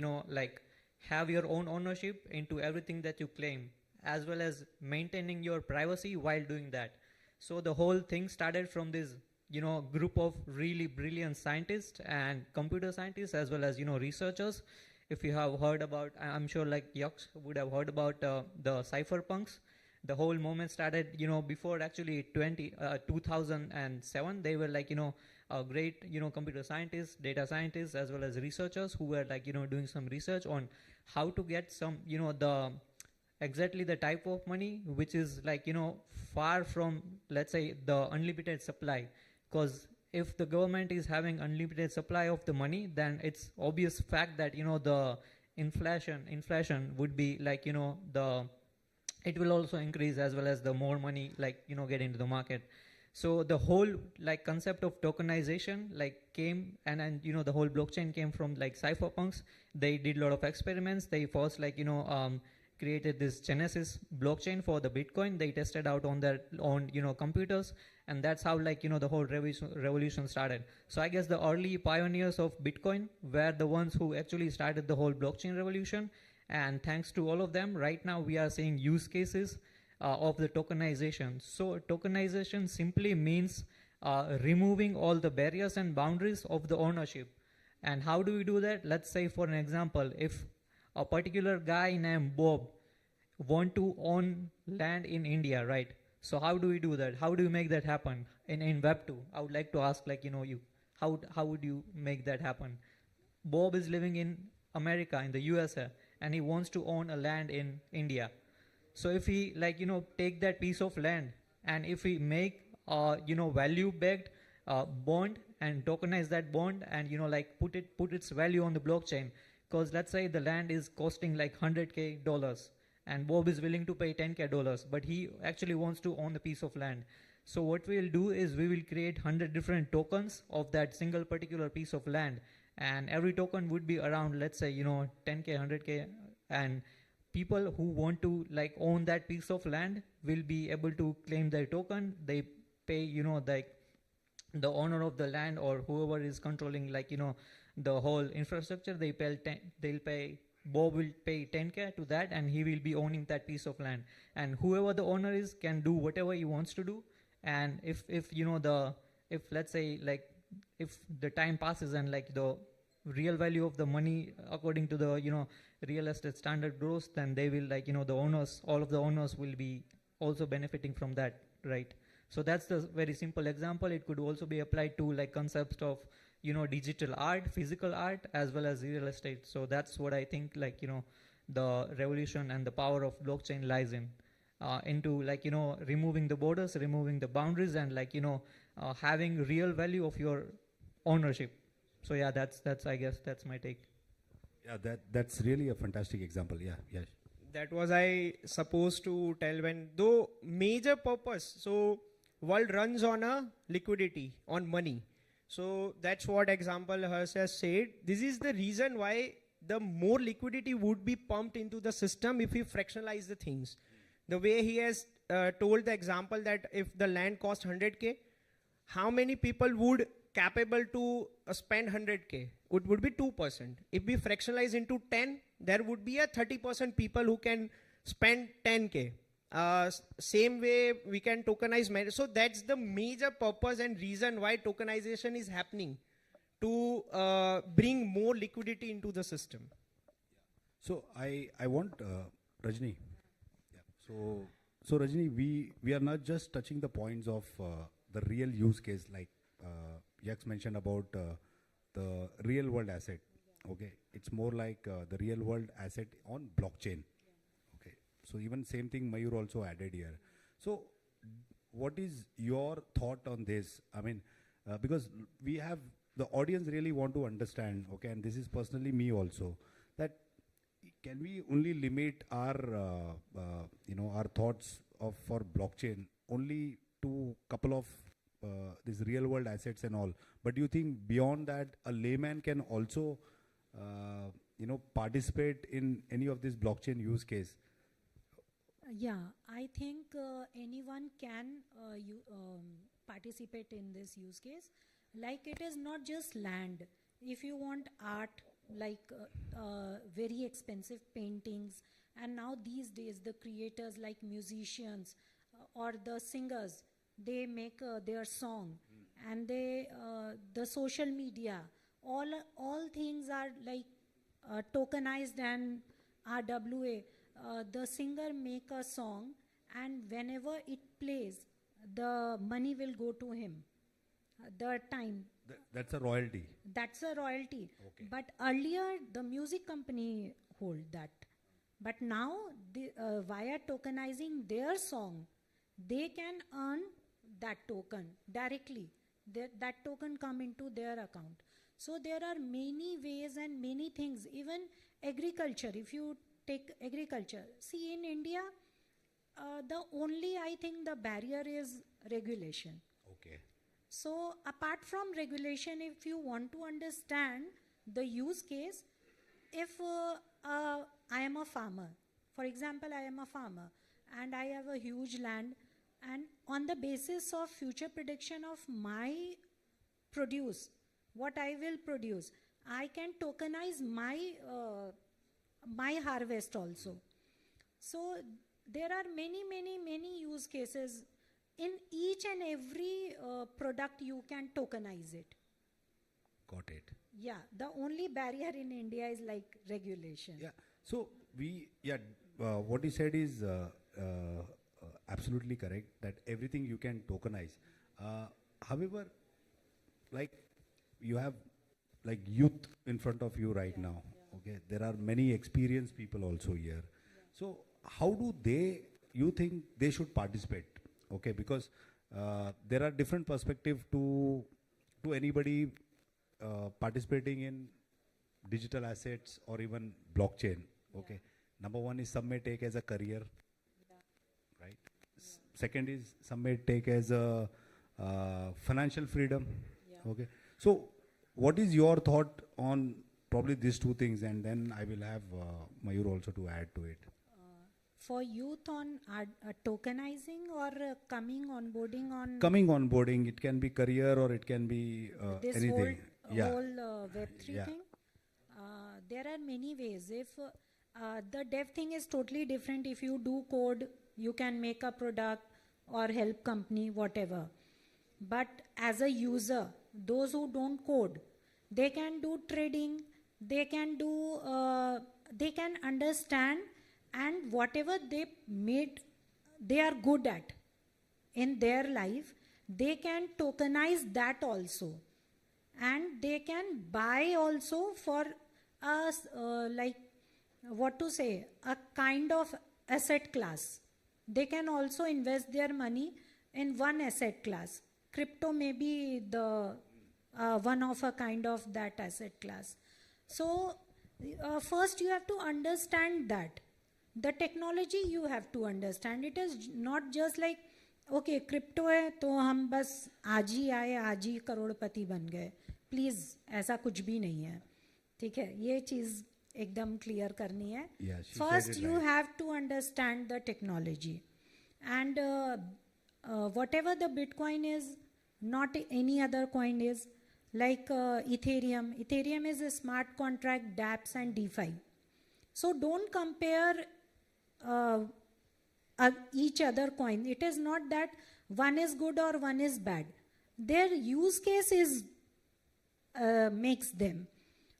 have your own ownership into everything that you claim, as well as maintaining your privacy while doing that. So the whole thing started from this, group of really brilliant scientists and computer scientists, as well as, researchers. If you have heard about, I'm sure like Yaks would have heard about the cypherpunks. The whole movement started, before actually 2007. They were great, computer scientists, data scientists, as well as researchers who were doing some research on how to get some, exactly the type of money which is far from, let's say, the unlimited supply. Because if the government is having unlimited supply of the money, then it's obvious fact that the inflation would be it will also increase, as well as the more money get into the market. So the whole concept of tokenization came and the whole blockchain came from cypherpunks. They did a lot of experiments. They first created this Genesis blockchain for the Bitcoin. They tested out on their own computers, and that's how the whole revolution started. So I guess the early pioneers of Bitcoin were the ones who actually started the whole blockchain revolution, and thanks to all of them, right now we are seeing use cases of the tokenization. So tokenization simply means removing all the barriers and boundaries of the ownership. And how do we do that? Let's say, for an example, if a particular guy named Bob want to own land in India, right? So how do we do that? How do we make that happen in Web 2? I would like to ask you, how would you make that happen? Bob is living in America, in the USA, and he wants to own a land in India. So if he take that piece of land, and if we make value backed bond and tokenize that bond, and put its value on the blockchain, because let's say the land is costing $100K, and Bob is willing to pay $10K, but he actually wants to own the piece of land. So what we'll do is we will create 100 different tokens of that single particular piece of land, and every token would be around, let's say, 10K, 100K, and people who want to own that piece of land will be able to claim their token. They pay, the owner of the land or whoever is controlling the whole infrastructure, they'll pay Bob will pay 10K to that, and he will be owning that piece of land. And whoever the owner is can do whatever he wants to do. And if let's say if the time passes and the real value of the money according to the real estate standard grows, then they will the owners, all of the owners will be also benefiting from that, right? So that's the very simple example. It could also be applied to concepts of digital art, physical art, as well as real estate. So that's what I think the revolution and the power of blockchain lies in, into removing the borders, removing the boundaries, and having real value of your ownership. So yeah, that's I guess that's my take. Yeah, that's really a fantastic example. Yeah. That was I supposed to tell when though major purpose. So world runs on a liquidity, on money. So that's what example Harsh has said. This is the reason why the more liquidity would be pumped into the system if we fractionalize the things. The way he has told the example that if the land cost 100K, how many people would capable to spend 100K? It would be 2%. If we fractionalize into 10, there would be a 30% people who can spend 10K. Same way we can tokenize. So that's the major purpose and reason why tokenization is happening, to bring more liquidity into the system. So I want Rajni. Yeah. So Rajni, we are not just touching the points of the real use case, like Yax mentioned about the real world asset. Okay, it's more like the real world asset on blockchain. Okay, so even same thing Mayur also added here. So what is your thought on this? I mean, because we have the audience really want to understand. Okay, and this is personally me also, that can we only limit our our thoughts of for blockchain only to couple of these real world assets and all, but do you think beyond that a layman can also participate in any of this blockchain use case? Yeah, I think anyone can participate in this use case. Like, it is not just land. If you want art, like very expensive paintings, and now these days the creators like musicians or the singers, they make their song, and they the social media, all things are like tokenized and RWA. The singer make a song, and whenever it plays, the money will go to him. The time. That's a royalty. That's a royalty. Okay. But earlier, the music company hold that. But now, via tokenizing their song, they can earn that token directly. That token come into their account. So there are many ways and many things. Even agriculture, if you take agriculture. See, in India, the only, I think, the barrier is regulation. Okay. So apart from regulation, if you want to understand the use case, if I am a farmer, for example, I am a farmer and I have a huge land, and on the basis of future prediction of my produce, what I will produce, I can tokenize my harvest also. So there are many use cases. In each and every product, you can tokenize it. Got it. Yeah, the only barrier in India is like regulation. Yeah. So what you said is absolutely correct, that everything you can tokenize. However, like you have like youth in front of you right now. Okay, there are many experienced people also here. So how do you think they should participate? Okay, because there are different perspectives to anybody participating in digital assets or even blockchain. Okay, number one is some may take as a career, right? Second is some may take as a financial freedom. Okay, so what is your thought on probably these two things, and then I will have Mayur also to add to it. For youth on tokenizing or coming onboarding on... Coming onboarding, it can be career or it can be this anything. whole Web3 thing. There are many ways. If the dev thing is totally different. If you do code, you can make a product or help company, whatever. But as a user, those who don't code, they can do trading, they can do, they can understand, and whatever they made, they are good at in their life, they can tokenize that also. And they can buy also for us, like, what to say, a kind of asset class. They can also invest their money in one asset class. Crypto may be the one of a kind of that asset class. So first you have to understand that. The technology you have to understand. It is not just like, okay, crypto है तो हम बस आज ही आए आज ही करोड़पति बन गए. Please, ऐसा कुछ भी नहीं है. ठीक है, ये चीज़ एकदम क्लियर करनी है. First you have to understand the technology. And whatever the Bitcoin is, not any other coin is, like Ethereum. Ethereum is a smart contract, dApps and DeFi. So don't compare each other coin. It is not that one is good or one is bad. Their use case is makes them.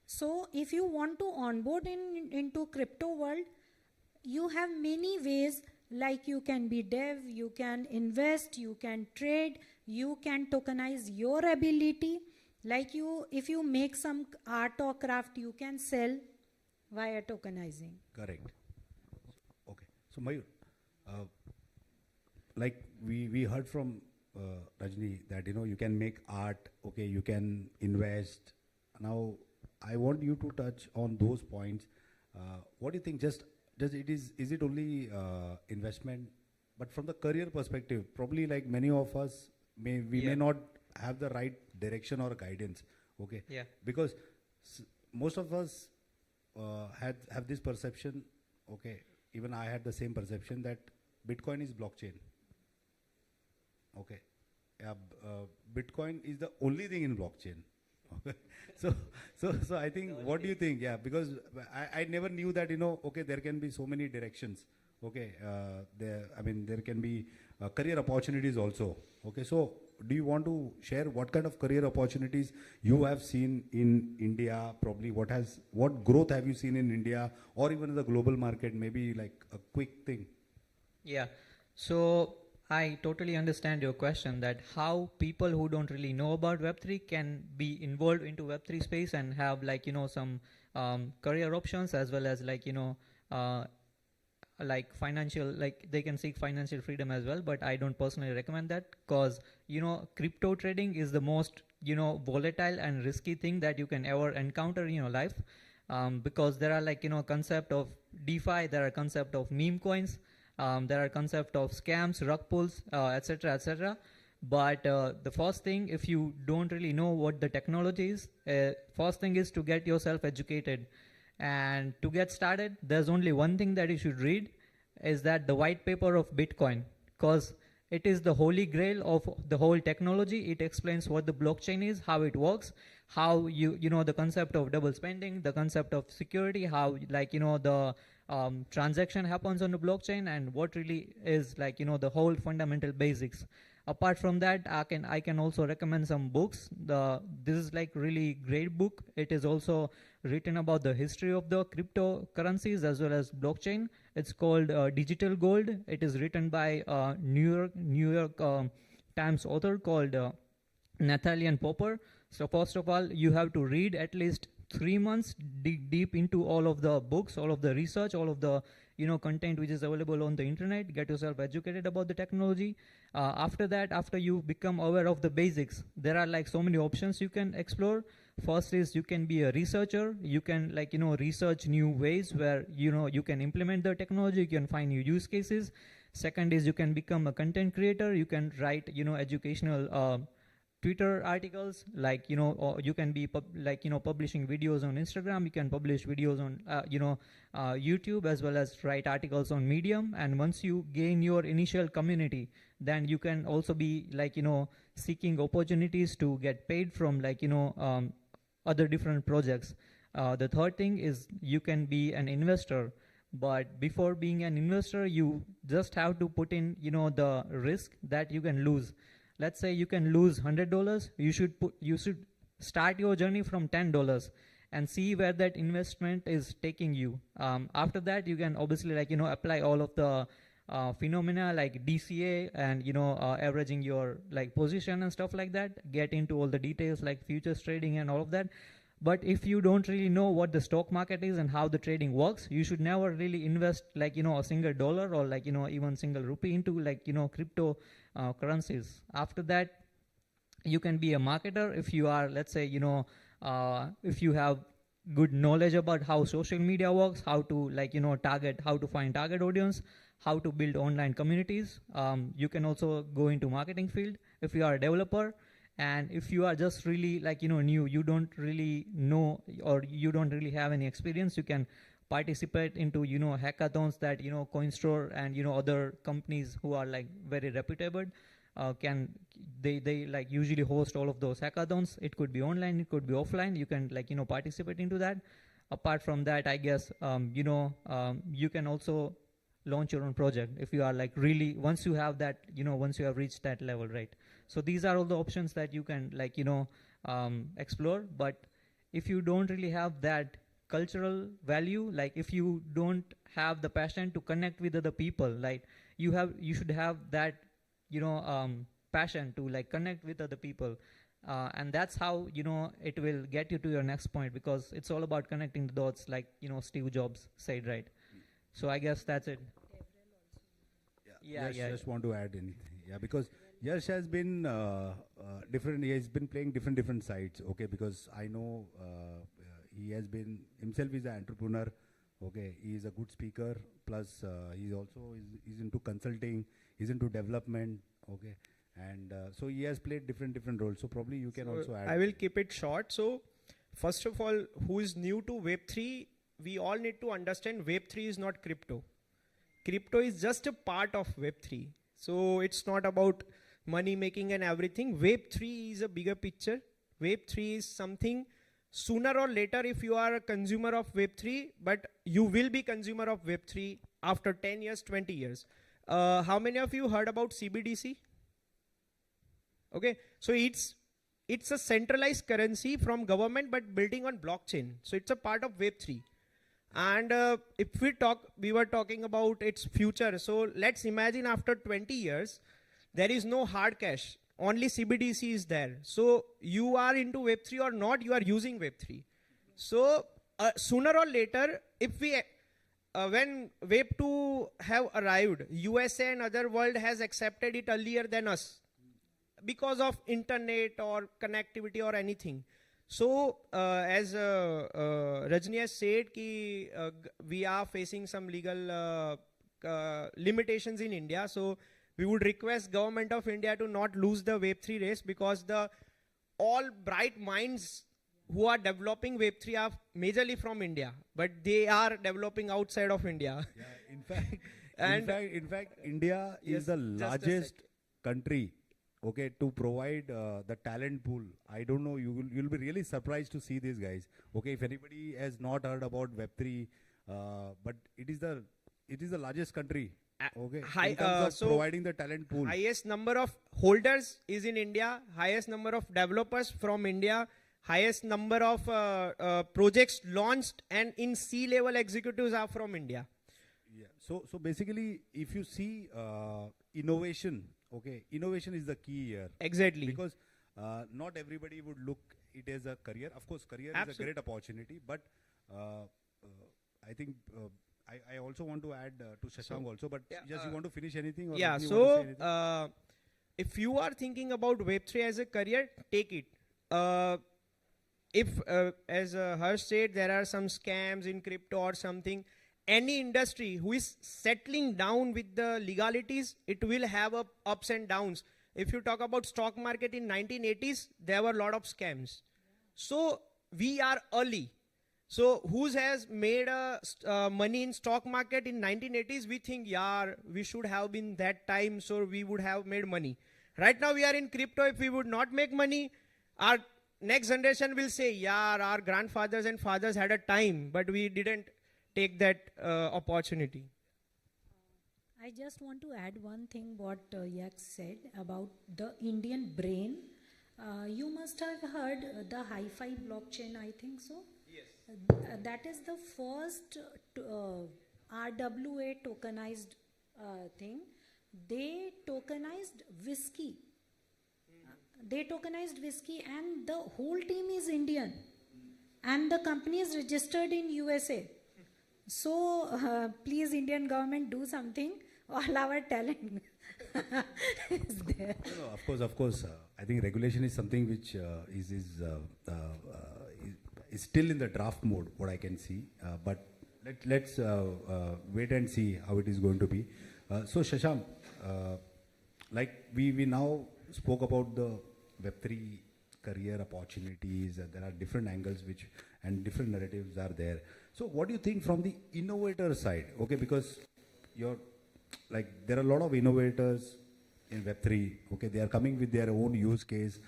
So if you want to onboard into crypto world, you have many ways. Like you can be dev, you can invest, you can trade, you can tokenize your ability. Like if you make some art or craft, you can sell via tokenizing. Correct. Okay. So Mayur, like we heard from Rajni that you can make art, okay, you can invest. Now I want you to touch on those points. What do you think? Is it only investment? But from the career perspective, probably like many of us may not have the right direction or guidance. Okay. Yeah. Because most of us have this perception. Okay. Even I had the same perception that Bitcoin is blockchain. Okay. Bitcoin is the only thing in blockchain. Okay. So I think, what do you think? Yeah, because I never knew that, okay, there can be so many directions. Okay. There can be career opportunities also. Okay. So do you want to share what kind of career opportunities you have seen in India? Probably what growth have you seen in India or even in the global market? Maybe like a quick thing. Yeah. So I totally understand your question, that how people who don't really know about Web3 can be involved into Web3 space and have some career options, as well as financial, they can seek financial freedom as well. But I don't personally recommend that, because crypto trading is the most volatile and risky thing that you can ever encounter in your life, because there are concept of DeFi, there are concept of meme coins, there are concept of scams, rug pulls, etc., etc. But the first thing, if you don't really know what the technology is, first thing is to get yourself educated. And to get started, there's only one thing that you should read, is that the white paper of Bitcoin, because it is the holy grail of the whole technology. It explains what the blockchain is, how it works, how the concept of double spending, the concept of security, how the transaction happens on the blockchain, and what really is the whole fundamental basics. Apart from that, I can also recommend some books. This is really great book. It is also written about the history of the cryptocurrencies as well as blockchain. It's called Digital Gold. It is written by New York Times author called Nathaniel Popper. So first of all, you have to read at least 3 months, dig deep into all of the books, all of the research, all of the content which is available on the internet. Get yourself educated about the technology. After that, after you become aware of the basics, there are so many options you can explore. First is you can be a researcher. You can research new ways where you can implement the technology. You can find new use cases. Second is you can become a content creator. You can write educational Twitter articles, or you can be publishing videos on Instagram. You can publish videos on YouTube, as well as write articles on Medium. And once you gain your initial community, then you can also be seeking opportunities to get paid from other different projects. The third thing is you can be an investor. But before being an investor, you just have to put in the risk that you can lose. Let's say you can lose $100. You should start your journey from $10 and see where that investment is taking you. After that, you can obviously apply all of the phenomena like DCA and averaging your position and stuff like that. Get into all the details like futures trading and all of that. But if you don't really know what the stock market is and how the trading works, you should never really invest a single dollar or even single rupee into crypto currencies. After that, you can be a marketer if you are, let's say, if you have good knowledge about how social media works, how to how to find target audience, how to build online communities. You can also go into marketing field if you are a developer. And if you are just really new, you don't really know or you don't really have any experience, you can participate into hackathons that Coinstore and other companies who are very reputable they usually host all of those hackathons. It could be online, it could be offline. You can participate into that. Apart from that, I guess you can also launch your own project if you are really, once you have that, once you have reached that level, right? So these are all the options that you can explore. But if you don't really have that cultural value. Like if you don't have the passion to connect with other people, like you should have that, passion to like connect with other people. And that's how, it will get you to your next point, because it's all about connecting the dots, like, Steve Jobs said, right? So I guess that's it. Yash, just want to add anything. Yeah, because Yash has been different. He has been playing different sides. Okay, because I know he has been himself is an entrepreneur. Okay, he is a good speaker. Plus, he's also is into consulting. He's into development. Okay, and so he has played different roles. So probably you can also add. I will keep it short. So first of all, who is new to Web3? We all need to understand Web3 is not crypto. Crypto is just a part of Web3. So it's not about money making and everything. Web3 is a bigger picture. Web3 is something sooner or later, if you are a consumer of Web3, but you will be consumer of Web3 after 10 years, 20 years. How many of you heard about CBDC? Okay, so it's a centralized currency from government, but building on blockchain. So it's a part of Web3. And if we were talking about its future. So let's imagine after 20 years, there is no hard cash. Only CBDC is there. So you are into Web3 or not, you are using Web3. So sooner or later, if we, when Web2 have arrived, USA and other world has accepted it earlier than us because of internet or connectivity or anything. So, as Rajni has said, we are facing some legal limitations in India. So, we would request government of India to not lose the Web3 race, because all bright minds who are developing Web3 are majorly from India, but they are developing outside of India. Yeah, in fact, India is the largest country. Okay, to provide the talent pool. I don't know, you'll be really surprised to see these guys. Okay, if anybody has not heard about Web3, but it is the largest country. Okay, in terms of providing the talent pool. Highest number of holders is in India. Highest number of developers from India. Highest number of projects launched and in C-level executives are from India. Yeah. So basically, if you see innovation. Okay, innovation is the key here. Exactly. Because not everybody would look it as a career. Of course, career is a great opportunity, but I think I also want to add to Shashank also, but just you want to finish anything? Or yeah, so if you are thinking about Web3 as a career, take it. If, as Harsh said, there are some scams in crypto or something, any industry who is settling down with the legalities, it will have ups and downs. If you talk about stock market in 1980s, there were a lot of scams. So we are early. So who has made money in stock market in 1980s? We think, yeah, we should have been that time, so we would have made money. Right now we are in crypto. If we would not make money, our next generation will say, yeah, our grandfathers and fathers had a time, but we didn't take that opportunity. I just want to add one thing what Yak said about the Indian brain. You must have heard the hi-fi blockchain, I think so. Yes. That is the first RWA tokenized thing. They tokenized whiskey. They tokenized whiskey, and the whole team is Indian. And the company is registered in USA. So please, Indian government, do something. All our talent is there. No, of course. I think regulation is something which is still in the draft mode, what I can see. But let's wait and see how it is going to be. So Shashank, like we now spoke about the Web3 career opportunities. There are different angles and different narratives are there. So what do you think from the innovator side? Okay, because there are a lot of innovators in Web3. Okay, they are coming with their own use case,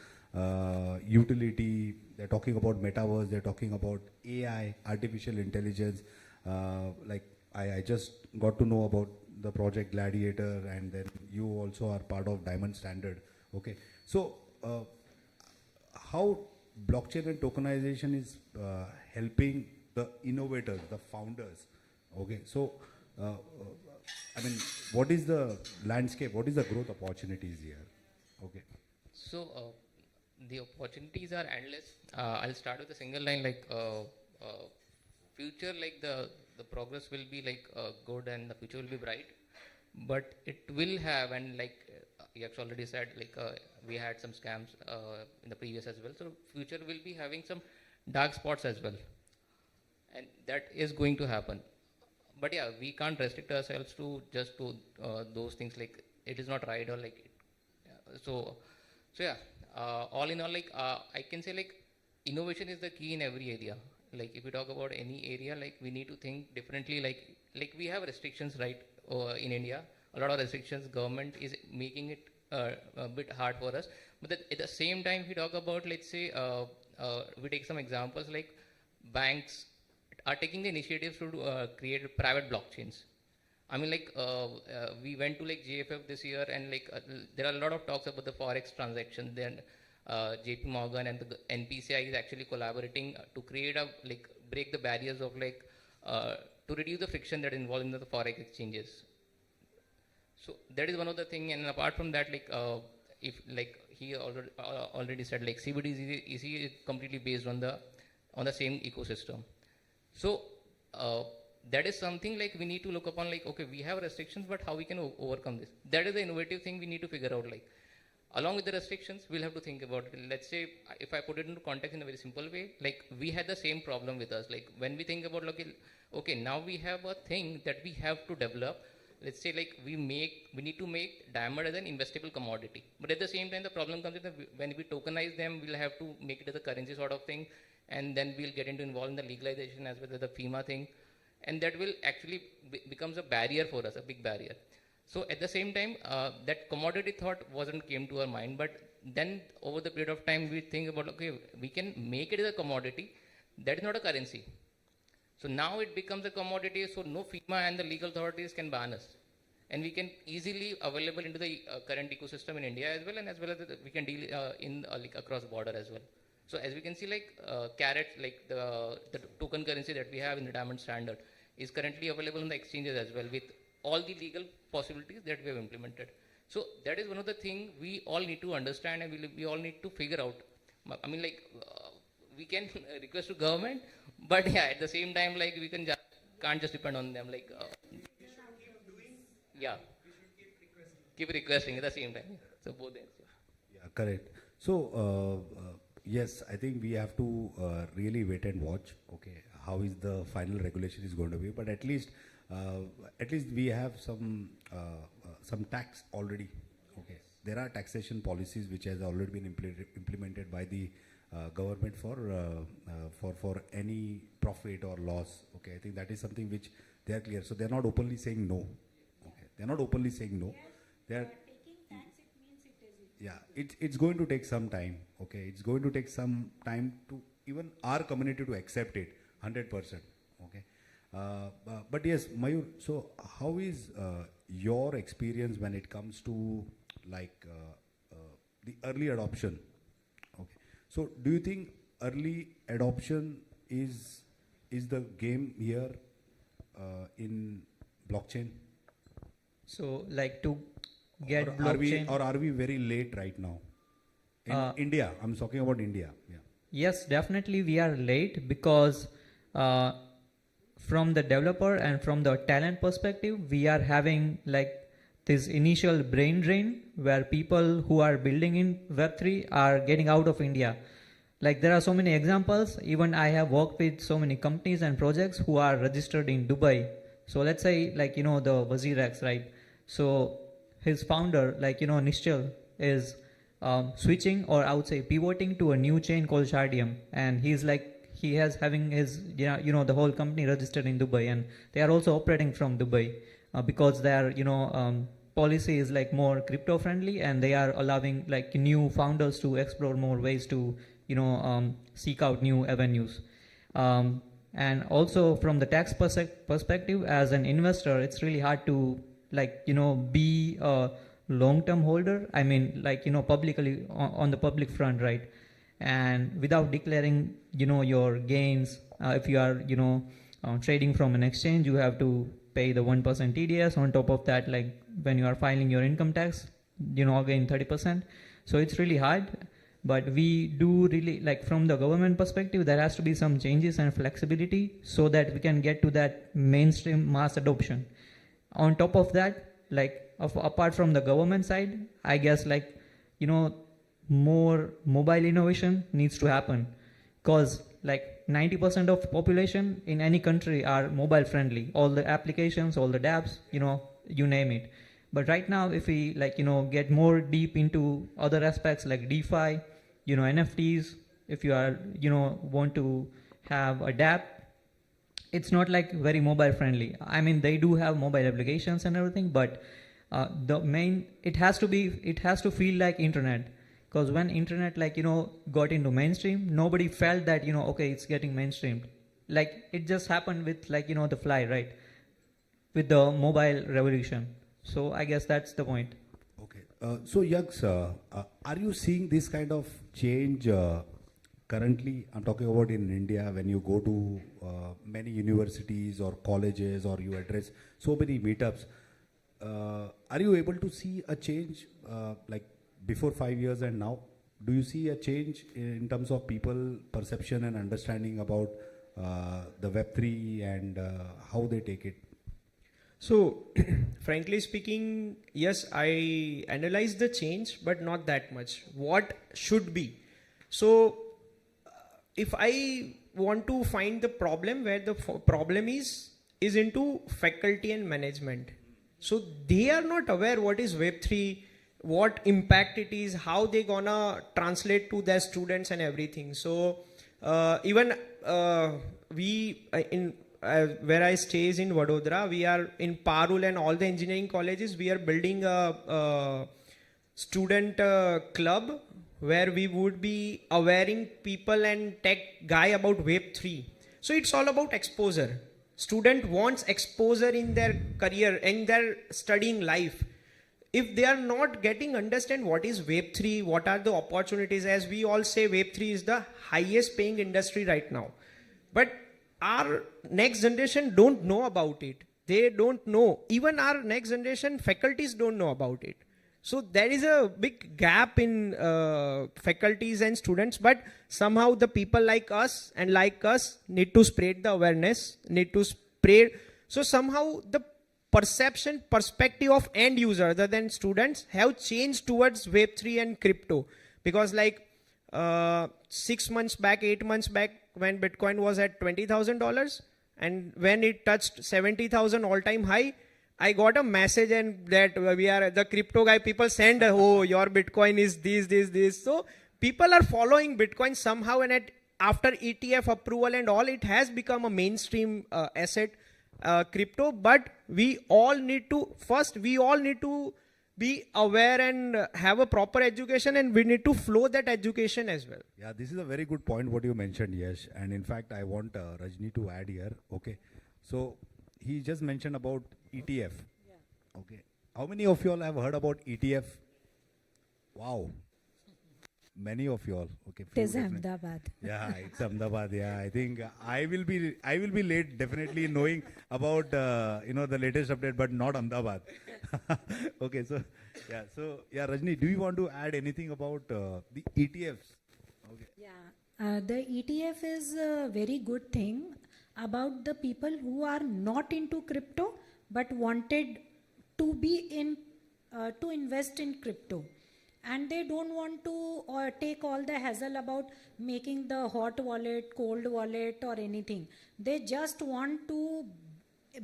utility. They're talking about Metaverse. They're talking about AI, artificial intelligence. I just got to know about the project Gladiator, and then you also are part of Diamond Standard. Okay, so how blockchain and tokenization is helping the innovators, the founders. Okay, so I mean, what is the landscape? What is the growth opportunities here? Okay. So the opportunities are endless. I'll start with a single line like future, like the progress will be like good and the future will be bright, but it will have, and like Yaksh already said, like we had some scams in the previous as well. So future will be having some dark spots as well, and that is going to happen. But yeah, we can't restrict ourselves to just to those things, like it is not right or like so yeah, all in all, like I can say like innovation is the key in every area. Like if we talk about any area, like we need to think differently. Like we have restrictions, right? In India, a lot of restrictions. Government is making it a bit hard for us. But at the same time, if we talk about, let's say, we take some examples like banks are taking the initiatives to create private blockchains. I mean, like we went to like JFF this year, and like there are a lot of talks about the forex transactions. Then JP Morgan and the NPCI is actually collaborating to create a like break the barriers of like to reduce the friction that is involved in the forex exchanges. So that is one of the thing. And apart from that, like if like he already said, like CBDC is completely based on the same ecosystem. So that is something like we need to look upon, like, okay, we have restrictions, but how we can overcome this? That is the innovative thing we need to figure out. Like, along with the restrictions, we'll have to think about it. Let's say, if I put it into context in a very simple way, like we had the same problem with us. Like when we think about, like, okay, now we have a thing that we have to develop. Let's say, like we need to make diamond as an investable commodity. But at the same time, the problem comes in that when we tokenize them, we'll have to make it as a currency sort of thing. And then we'll get involved in the legalization as well as the FEMA thing. And that will actually becomes a barrier for us, a big barrier. So at the same time, that commodity thought came to our mind, but then over the period of time, we think about, okay, we can make it as a commodity. That is not a currency. So now it becomes a commodity, so no FEMA and the legal authorities can ban us. And we can easily available into the current ecosystem in India as well, and as well as we can deal in like across border as well. So as we can see, like Carrot, like the token currency that we have in the Diamond Standard is currently available in the exchanges as well with all the legal possibilities that we have implemented. So that is one of the things we all need to understand, and we all need to figure out. I mean, like we can request to government, but yeah, at the same time, like we can't just depend on them. Like yeah, keep requesting at the same time. So both ends. Yeah, correct. So yes, I think we have to really wait and watch. Okay, how is the final regulation is going to be? But at least we have some tax already. Okay, there are taxation policies which has already been implemented by the government for any profit or loss. Okay, I think that is something which they are clear. So they are not openly saying no. Okay, they are not openly saying no. They are. Yeah, it's going to take some time. Okay, it's going to take some time to even our community to accept it 100%. Okay, but yes, Mayur. So how is your experience when it comes to like the early adoption? Okay, so do you think early adoption is the game here in blockchain? So like to get or blockchain, are we very late right now in India? I'm talking about India. Yeah. Yes, definitely we are late because from the developer and from the talent perspective, we are having like this initial brain drain where people who are building in Web3 are getting out of India. Like there are so many examples. Even I have worked with so many companies and projects who are registered in Dubai. So let's say like, the WazirX, right? So his founder, like, Nishchal is switching, or I would say pivoting to a new chain called Shardium. And he's like, he has having his, the whole company registered in Dubai, and they are also operating from Dubai because their, policy is like more crypto friendly, and they are allowing like new founders to explore more ways to, seek out new avenues. And also from the tax perspective, as an investor, it's really hard to be a long-term holder. I mean, publicly on the public front, right? And without declaring, your gains If you are, trading from an exchange, you have to pay the 1% TDS. On top of that, like when you are filing your income tax, again 30%. So it's really hard. But we do really, like from the government perspective, there has to be some changes and flexibility so that we can get to that mainstream mass adoption. On top of that, like apart from the government side, I guess more mobile innovation needs to happen, because like 90% of population in any country are mobile friendly. All the applications, all the dApps, you name it. But right now, if we get more deep into other aspects like DeFi, NFTs, if you are, want to have a dApp, it's not like very mobile friendly. I mean, they do have mobile applications and everything, but it has to feel like internet. Because when internet got into mainstream, nobody felt that, okay, it's getting mainstreamed. Like it just happened with the fly, right? With the mobile revolution. So I guess that's the point. Okay. So Yags, are you seeing this kind of change currently? I'm talking about in India, when you go to many universities or colleges, or you address so many meetups. Are you able to see a change like before 5 years and now? Do you see a change in terms of people perception and understanding about the Web3 and how they take it? So, frankly speaking, yes, I analyze the change, but not that much. What should be? So, if I want to find the problem, where the problem is into faculty and management. So, they are not aware what is Web3, what impact it is, how they gonna translate to their students and everything. So, even where I stay is in Vadodara, we are in Parul and all the engineering colleges, we are building a student club where we would be awareing people and tech guy about Web3. So it's all about exposure. Student wants exposure in their career, in their studying life. If they are not getting understand what is Web3, what are the opportunities, as we all say, Web3 is the highest paying industry right now. But our next generation don't know about it. They don't know. Even our next generation faculties don't know about it. So there is a big gap in faculties and students, but somehow the people like us need to spread the awareness, need to spread. So somehow the perspective of end user other than students have changed towards Web3 and crypto. Because 6 months back, 8 months back, when Bitcoin was at $20,000 and when it touched 70,000 all-time high, I got a message and that we are the crypto guy. People send, oh, your Bitcoin is this. So people are following Bitcoin somehow, and after ETF approval and all, it has become a mainstream asset, crypto. But we all need to be aware and have a proper education, and we need to flow that education as well. Yeah, this is a very good point what you mentioned, Yash. And in fact, I want Rajni to add here. Okay. So he just mentioned about ETF. Yeah. Okay. How many of you all have heard about ETF? Wow. Many of you all. Okay. It is Ahmedabad. Yeah, it's Ahmedabad. Yeah, I think I will be late definitely knowing about the latest update, but not Ahmedabad. Okay, so Rajni, do you want to add anything about the ETFs? Okay. Yeah, the ETF is a very good thing about the people who are not into crypto but wanted to be to invest in crypto. And they don't want to take all the hassle about making the hot wallet, cold wallet or anything. They just want to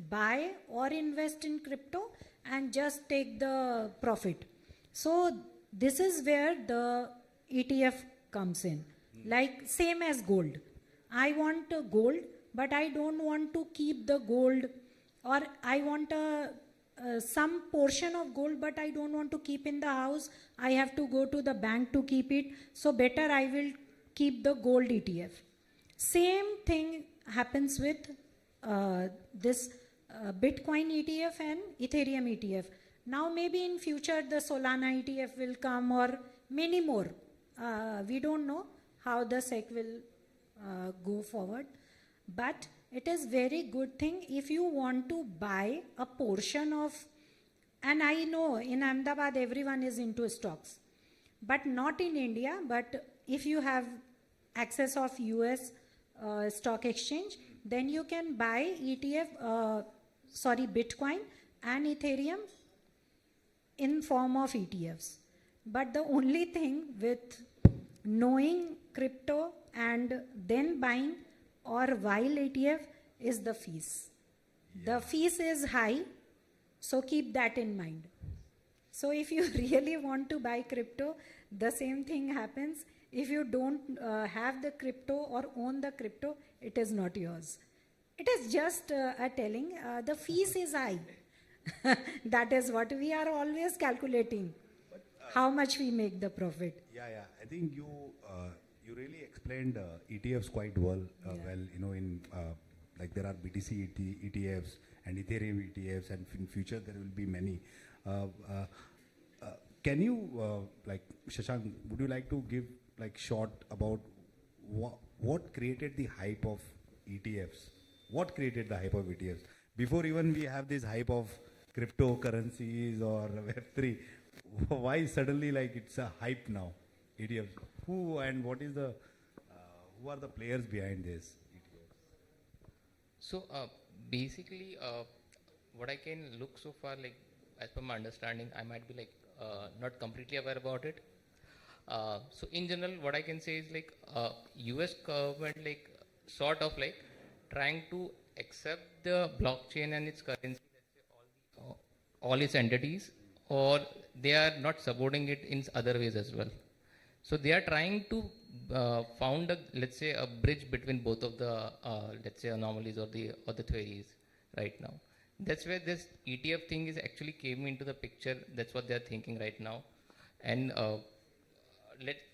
buy or invest in crypto and just take the profit. So this is where the ETF comes in. Like same as gold. I want gold, but I don't want to keep the gold, or I want some portion of gold, but I don't want to keep in the house. I have to go to the bank to keep it. So better I will keep the gold ETF. Same thing happens with this Bitcoin ETF and Ethereum ETF. Now maybe in future the Solana ETF will come, or many more. We don't know how the SEC will go forward. But it is very good thing if you want to buy a portion of, and I know in Ahmedabad everyone is into stocks, but not in India. But if you have access of US stock exchange, then you can buy Bitcoin and Ethereum in form of ETFs. But the only thing with knowing crypto and then buying or while ETF is the fees. The fees is high, so keep that in mind. So if you really want to buy crypto, the same thing happens. If you don't have the crypto or own the crypto, it is not yours. It is just a telling, the fees is high. That is what we are always calculating, how much we make the profit. Yeah. I think you really explained ETFs quite well. Well, you know, in like there are BTC ETFs and Ethereum ETFs, and in future there will be many. Can you, like Shashank, would you like to give like short about what created the hype of ETFs? What created the hype of ETFs? Before even we have this hype of cryptocurrencies or Web3, why suddenly like it's a hype now? ETFs. Who and what is the who are the players behind this ETFs? So basically, what I can look so far, like as per my understanding, I might be like not completely aware about it. So in general, what I can say is like US government like sort of like trying to accept the blockchain and its currency, let's say all its entities, or they are not supporting it in other ways as well. So they are trying to found a, let's say, a bridge between both of the let's say anomalies or the theories right now. That's where this ETF thing is actually came into the picture. That's what they are thinking right now. And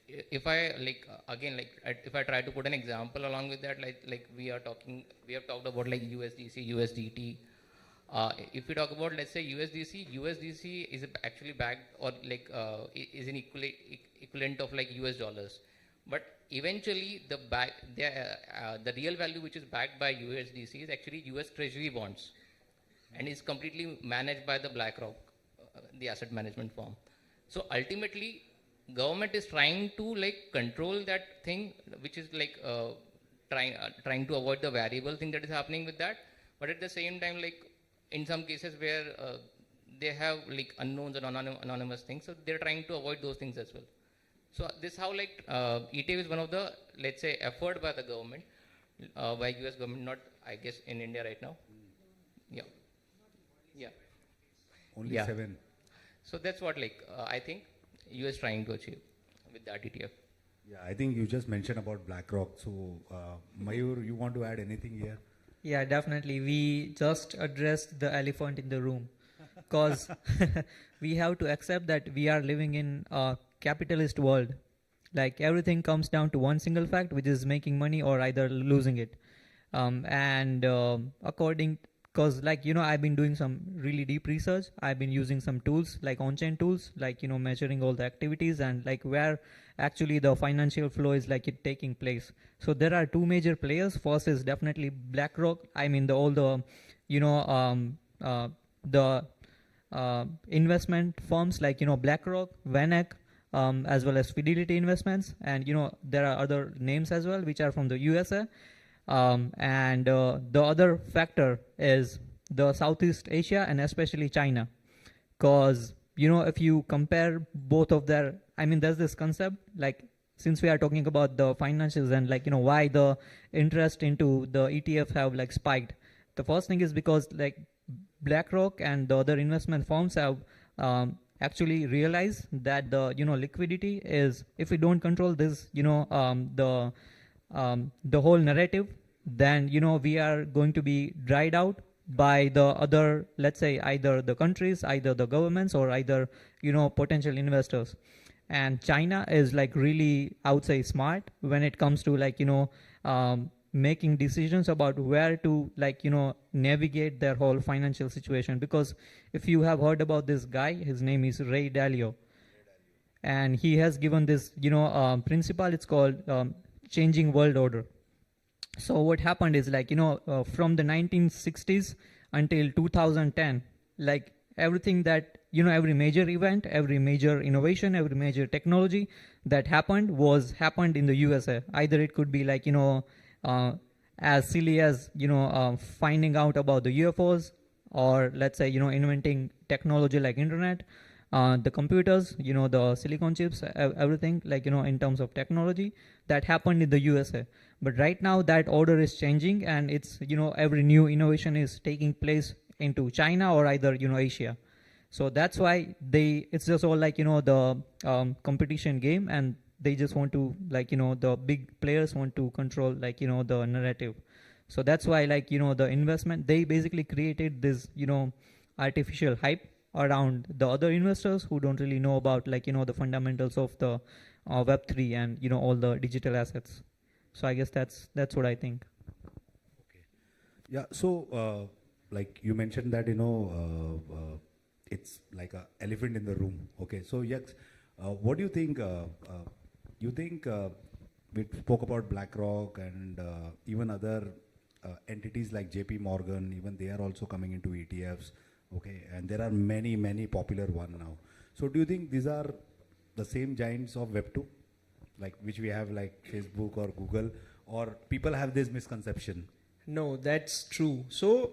if I like again like if I try to put an example along with that, like we have talked about like USDC, USDT. If we talk about, let's say, USDC is actually backed or like is an equivalent of like US dollars. But eventually the real value which is backed by USDC is actually US Treasury bonds, and is completely managed by the BlackRock, the asset management firm. So ultimately, government is trying to like control that thing, which is like trying to avoid the variable thing that is happening with that. But at the same time, like in some cases where they have like unknowns and anonymous things, so they're trying to avoid those things as well. So this how like ETF is one of the, let's say, effort by the government, by US government, not I guess in India right now. Yeah. Only 7. So that's what like I think US trying to achieve with that ETF. Yeah, I think you just mentioned about BlackRock. So Mayur, you want to add anything here? Yeah, definitely. We just addressed the elephant in the room, because we have to accept that we are living in a capitalist world. Like everything comes down to one single fact, which is making money or either losing it. Because like, you know, I've been doing some really deep research. I've been using some tools like on-chain tools, like, you know, measuring all the activities and like where actually the financial flow is like it taking place. So there are two major players. First is definitely BlackRock. I mean the investment firms like, you know, BlackRock, VanEck, as well as Fidelity Investments. And, you know, there are other names as well, which are from the USA. The other factor is the Southeast Asia and especially China, because, you know, if you compare both of their, I mean, there's this concept, like, since we are talking about the financials and like, you know, why the interest into the ETF have like spiked. The first thing is because like BlackRock and the other investment firms have actually realized that the, you know, liquidity is, if we don't control this, you know, the whole narrative, then, you know, we are going to be dried out by the other, let's say, either the countries, either the governments, or either, you know, potential investors. And China is like really, I would say, smart when it comes to like, you know, making decisions about where to like, you know, navigate their whole financial situation. Because if you have heard about this guy, his name is Ray Dalio, and he has given this, you know, principle. It's called changing world order. So what happened is like, from the 1960s until 2010, like everything that, every major event, every major innovation, every major technology that happened in the USA. Either it could be like, as silly as, finding out about the UFOs, or let's say, inventing technology like internet, the computers, the silicon chips, everything like, in terms of technology that happened in the USA. But right now that order is changing, and it's, every new innovation is taking place into China or either, Asia. So that's why it's just all like, the competition game, and they just want to like, the big players want to control like, the narrative. So that's why like, the investment, they basically created this, artificial hype around the other investors who don't really know about like, the fundamentals of the Web3 and, all the digital assets. So I guess that's what I think. Okay. Yeah. So like you mentioned that, it's like an elephant in the room. Okay. So yes, what do you think? We spoke about BlackRock and even other entities like JP Morgan, even they are also coming into ETFs. Okay. And there are many, many popular ones now. So do you think these are the same giants of Web2? Like which we have like Facebook or Google, or people have this misconception? No, that's true. So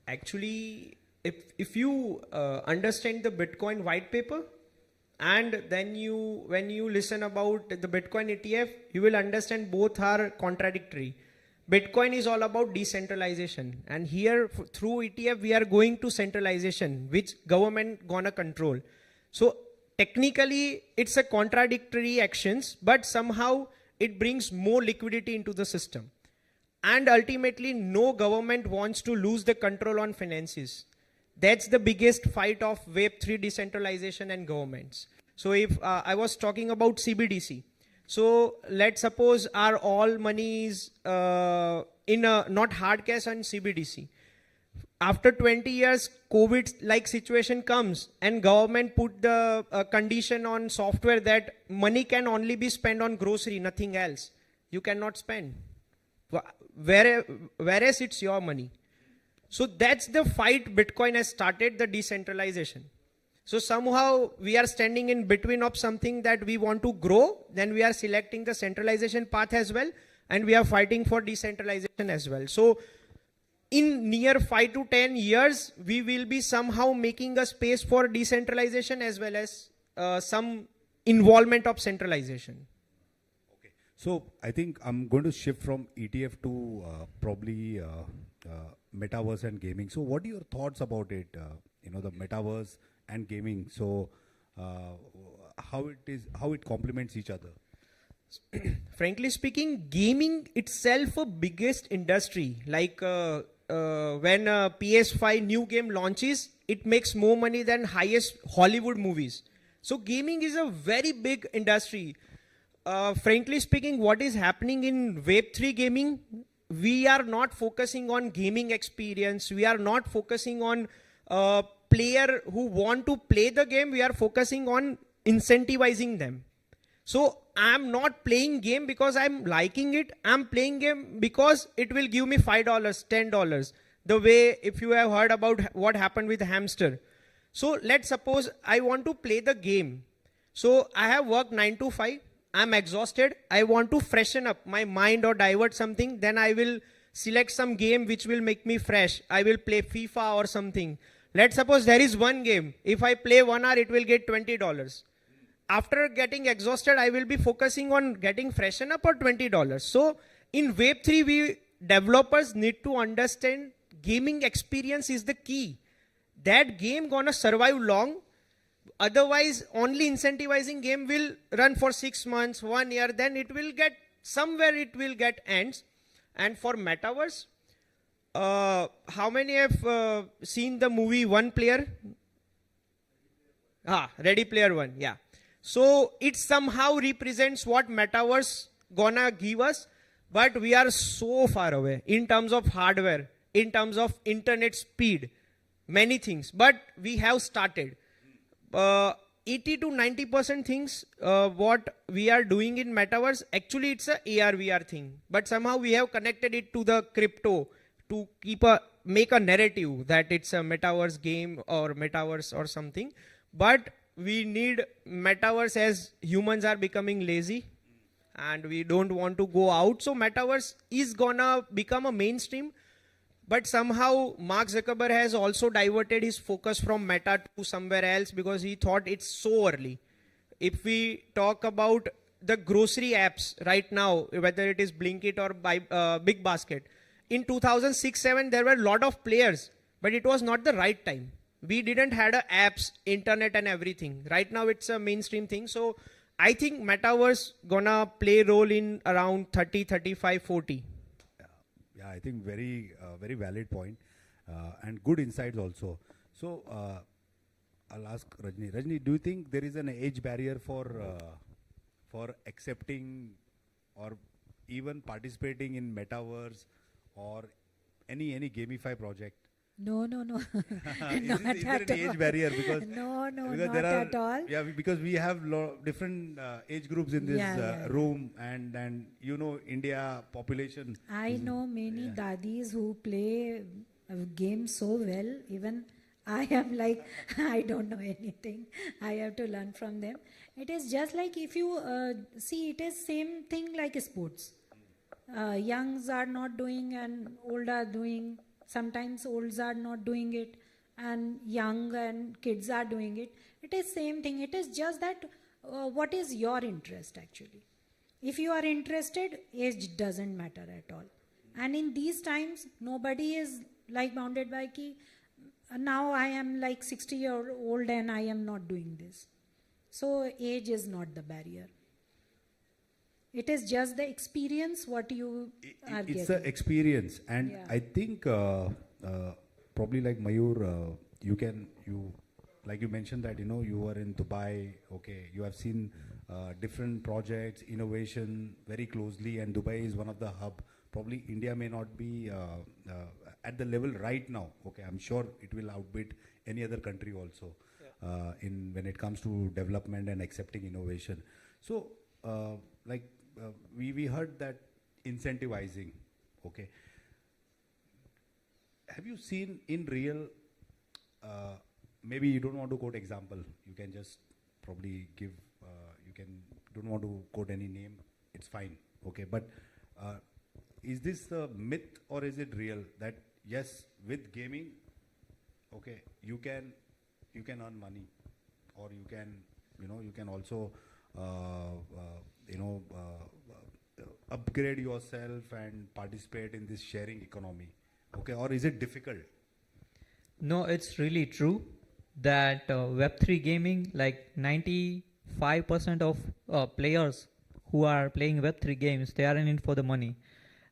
actually, if you understand the Bitcoin white paper, and then when you listen about the Bitcoin ETF, you will understand both are contradictory. Bitcoin is all about decentralization, and here through ETF we are going to centralization, which government gonna control. So technically it's a contradictory actions, but somehow it brings more liquidity into the system. And ultimately no government wants to lose the control on finances. That's the biggest fight of Web3 decentralization and governments. So if I was talking about CBDC, so let's suppose our all money is in a not hard cash on CBDC. After 20 years, COVID-like situation comes and government put the condition on software that money can only be spent on grocery, nothing else. You cannot spend. Whereas it's your money. So that's the fight Bitcoin has started, the decentralization. So somehow we are standing in between of something that we want to grow, then we are selecting the centralization path as well, and we are fighting for decentralization as well. So in near 5 to 10 years, we will be somehow making a space for decentralization as well as some involvement of centralization. Okay. So I think I'm going to shift from ETF to probably Metaverse and gaming. So what are your thoughts about it? The Metaverse and gaming. So how it complements each other? Frankly speaking, gaming itself a biggest industry. Like when a PS5 new game launches, it makes more money than highest Hollywood movies. So gaming is a very big industry. Frankly speaking, what is happening in Web3 gaming, we are not focusing on gaming experience. We are not focusing on player who want to play the game. We are focusing on incentivizing them. So I'm not playing game because I'm liking it. I'm playing game because it will give me $5, $10. The way if you have heard about what happened with hamster. So let's suppose I want to play the game. So I have worked 9 to 5. I'm exhausted. I want to freshen up my mind or divert something. Then I will select some game which will make me fresh. I will play FIFA or something. Let's suppose there is one game. If I play 1 hour, it will get $20. After getting exhausted, I will be focusing on getting freshen up or $20. So in Web3, we developers need to understand gaming experience is the key. That game gonna survive long. Otherwise, only incentivizing game will run for 6 months, 1 year, then it will get somewhere it will get ends. And for Metaverse, how many have seen the movie One Player? Ready Player One, yeah. So it somehow represents what Metaverse gonna give us, but we are so far away in terms of hardware, in terms of internet speed, many things, but we have started. 80 to 90% things what we are doing in Metaverse, actually it's a AR VR thing. But somehow we have connected it to the crypto to make a narrative that it's a Metaverse game or Metaverse or something. But we need Metaverse as humans are becoming lazy and we don't want to go out. So Metaverse is gonna become a mainstream. But somehow Mark Zuckerberg has also diverted his focus from Meta to somewhere else because he thought it's so early. If we talk about the grocery apps right now, whether it is Blinkit or Big Basket, in 2006-07 there were a lot of players, but it was not the right time. We didn't had apps, internet and everything. Right now it's a mainstream thing. So I think Metaverse gonna play role in around 30, 35, 40. Yeah, I think very valid point and good insights also. So I'll ask Rajni. Rajni, do you think there is an age barrier for accepting or even participating in Metaverse or any gamify project? No. Is Not there at an age all. barrier? Because No, because not at all. Yeah, because we have different age groups in this room, and you know India population. I know many dadis who play games so well. Even I am like, I don't know anything. I have to learn from them. It is just like if you see, it is same thing like sports. Youngs are not doing and old are doing. Sometimes olds are not doing it and young and kids are doing it. It is same thing. It is just that what is your interest actually. If you are interested, age doesn't matter at all. And in these times, nobody is like bounded by ki, now I am like 60-year-old and I am not doing this. So age is not the barrier. It is just the experience what you are getting. It's the experience, and I think probably like Mayur, you like you mentioned that you were in Dubai. Okay, you have seen different projects, innovation very closely, and Dubai is one of the hub. Probably India may not be at the level right now. Okay, I'm sure it will outbid any other country also in when it comes to development and accepting innovation. So we heard that incentivizing, okay. Have you seen in real, maybe you don't want to quote example, you can just probably give, don't want to quote any name, it's fine, okay, but is this a myth or is it real that yes, with gaming, okay, you can earn money, or you can also upgrade yourself and participate in this sharing economy, okay, or is it difficult? No, it's really true that Web3 gaming, like 95% of players who are playing Web3 games, they are in it for the money.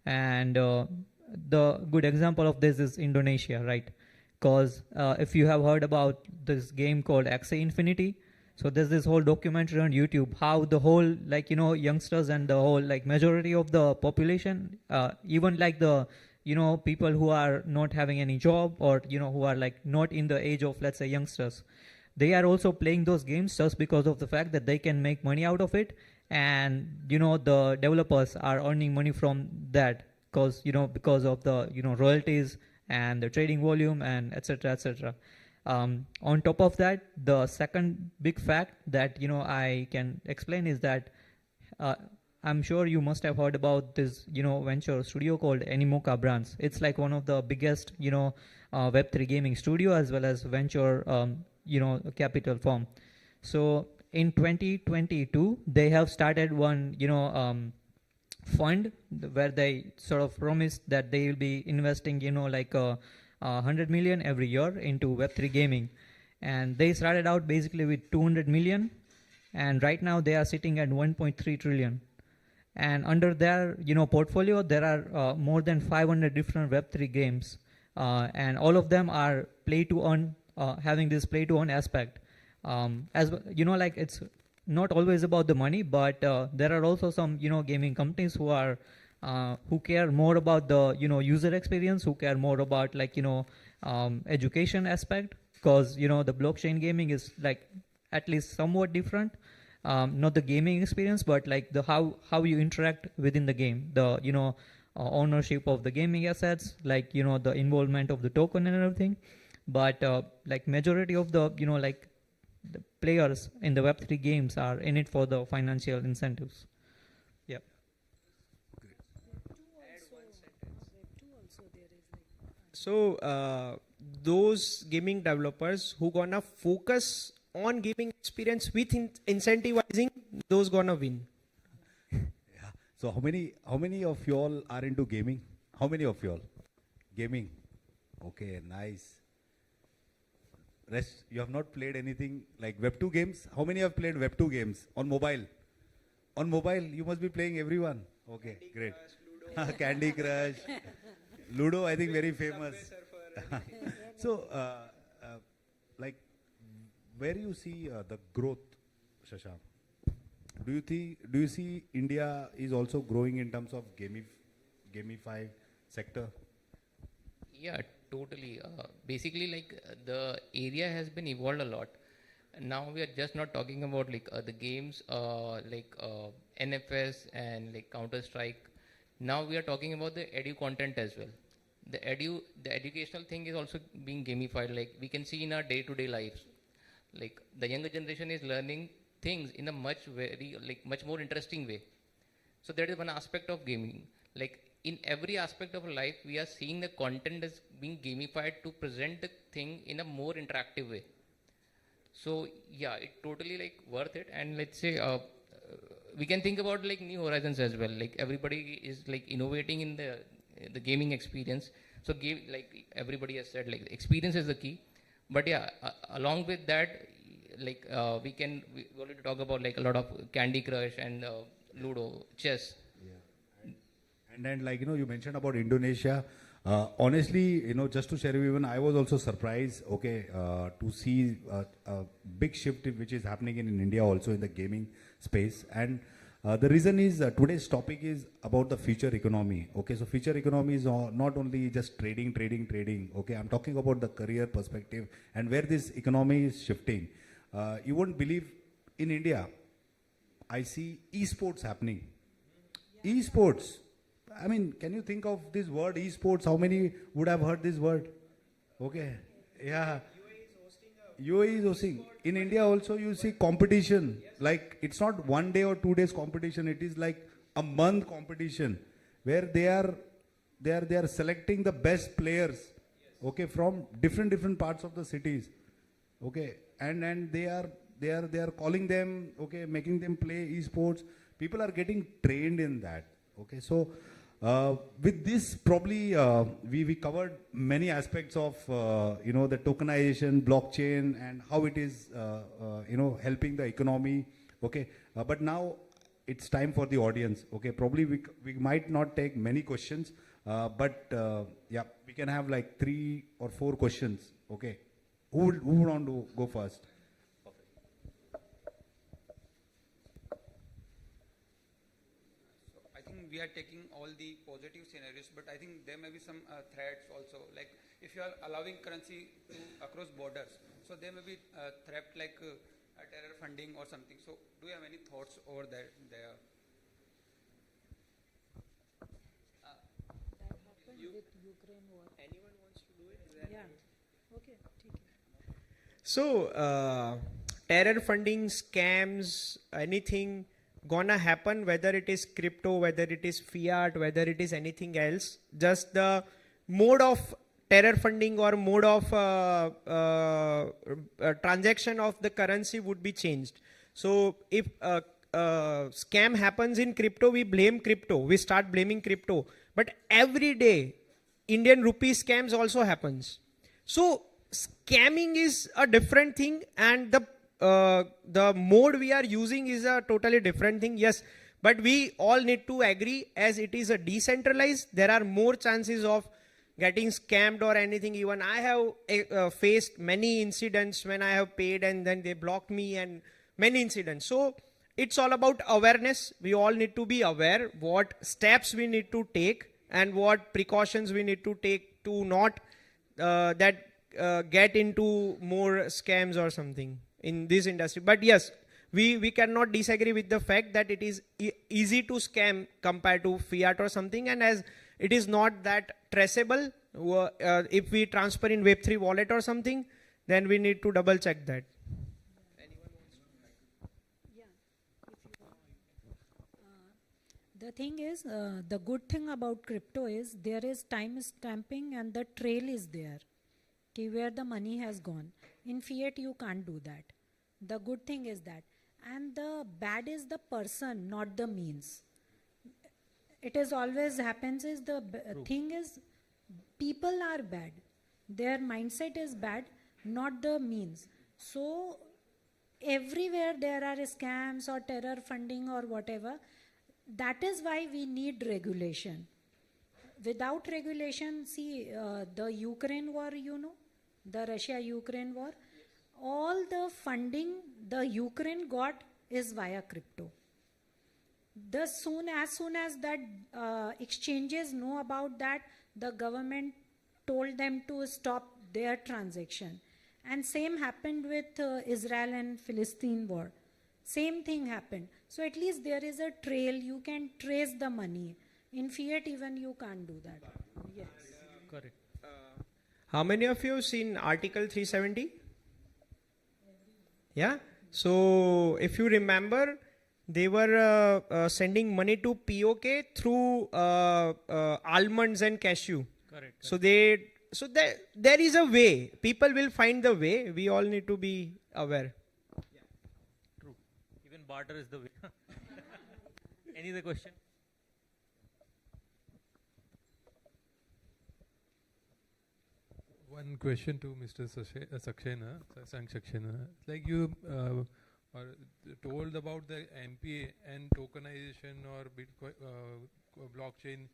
And the good example of this is Indonesia, right? Because if you have heard about this game called Axie Infinity, so there's this whole documentary on YouTube, how the whole, youngsters and the whole, majority of the population, even the, people who are not having any job or, who are not in the age of, let's say, youngsters, they are also playing those games just because of the fact that they can make money out of it. And, the developers are earning money from that because of the, royalties and the trading volume and et cetera, et cetera. On top of that, the second big fact that I can explain is that I'm sure you must have heard about this venture studio called Animoca Brands. It's like one of the biggest Web3 gaming studio as well as venture capital firm. So in 2022 they have started one fund where they sort of promised that they will be investing 100 million every year into Web3 gaming, and they started out basically with 200 million, and right now they are sitting at 1.3 trillion. And under their portfolio there are more than 500 different Web3 games, and all of them are play to earn, having this play to earn aspect. As it's not always about the money, but there are also some gaming companies who care more about the user experience, who care more about education aspect, because the blockchain gaming is at least somewhat different. Not the gaming experience, but like the how you interact within the game, the ownership of the gaming assets, like the involvement of the token and everything. But like majority of the like the players in the Web3 games are in it for the financial incentives. Yeah. So those gaming developers who gonna focus on gaming experience with incentivizing, those gonna win. Yeah. So how many of y'all are into gaming? How many of y'all? Gaming. Okay, nice. Rest, you have not played anything like Web2 games? How many have played Web2 games on mobile? On mobile, you must be playing everyone. Okay, Candy great. Crush, Candy Crush. Ludo, I think very famous. So, like, where do you see the growth, Shashank? Do you see India is also growing in terms of gamify sector? Yeah, totally. Basically, like the area has been evolved a lot. Now we are just not talking about like the games, like NFS and like Counter Strike. Now we are talking about the edu content as well. The educational thing is also being gamified. Like we can see in our day-to-day lives, like the younger generation is learning things in a much more interesting way. So that is one aspect of gaming. Like in every aspect of life, we are seeing the content as being gamified to present the thing in a more interactive way. So yeah, it totally like worth it. And let's say we can think about like new horizons as well. Like everybody is like innovating in the gaming experience. So like everybody has said, like experience is the key. But yeah, along with that, like we already talk about like a lot of Candy Crush and Ludo, chess. Yeah. And then like you mentioned about Indonesia. Honestly, just to share with you, even I was also surprised, to see a big shift which is happening in India also in the gaming space. And the reason is today's topic is about the future economy. Okay, so future economy is not only just trading. Okay, I'm talking about the career perspective and where this economy is shifting. You won't believe in India, I see esports happening. Esports. I mean, can you think of this word esports? How many would have heard this word? Okay, yeah. UAE is hosting. In India also you see competition. Like it's not 1 day or 2 days competition. It is like a month competition where they are selecting the best players. Okay, from different parts of the cities. Okay, and they are calling them. Okay, making them play esports. People are getting trained in that. Okay, so. With this, probably we covered many aspects of the tokenization, blockchain, and how it is helping the economy. Okay, but now it's time for the audience. Okay, probably we might not take many questions, but yeah, we can have like 3 or 4 questions. Okay, who would want to go first? We are taking all the positive scenarios, but I think there may be some threats also. Like if you are allowing currency to across borders, so there may be a threat like terror funding or something. So do you have any thoughts over there? That happened with Ukraine war. Anyone wants to do it? Yeah. Okay. So terror funding, scams, anything gonna happen, whether it is crypto, whether it is fiat, whether it is anything else. Just the mode of terror funding or mode of transaction of the currency would be changed. So if scam happens in crypto, we blame crypto. We start blaming crypto. But every day, Indian rupee scams also happens. So scamming is a different thing, and the mode we are using is a totally different thing. Yes, but we all need to agree, as it is a decentralized, there are more chances of getting scammed or anything. Even I have faced many incidents when I have paid and then they blocked me, and many incidents. So it's all about awareness. We all need to be aware what steps we need to take and what precautions we need to take to not get into more scams or something. in this industry. But yes, we cannot disagree with the fact that it is easy to scam compared to fiat or something, and as it is not that traceable, if we transfer in Web3 wallet or something, then we need to double check that. The thing is, the good thing about crypto is there is time stamping and the trail is there, okay, where the money has gone. In fiat, you can't do that. The good thing is that. And the bad is the person, not the means. It is always happens is the thing is people are bad. Their mindset is bad, not the means. So everywhere there are scams or terror funding or whatever. That is why we need regulation. Without regulation, see the Ukraine war, the Russia-Ukraine war, all the funding the Ukraine got is via crypto. As soon as that exchanges know about that, the government told them to stop their transaction. And same happened with Israel and Philistine war. Same thing happened. So at least there is a trail, you can trace the money. In fiat even you can't do that. Yes. Correct. How many of you have seen Article 370? Yeah. So if you remember, they were sending money to POK through almonds and cashew. Correct. So there is a way. People will find the way. We all need to be aware. True. Even barter is the way. Any other question? One question to Mr. Saxena. Like you are told about the NPA and tokenization or Bitcoin blockchain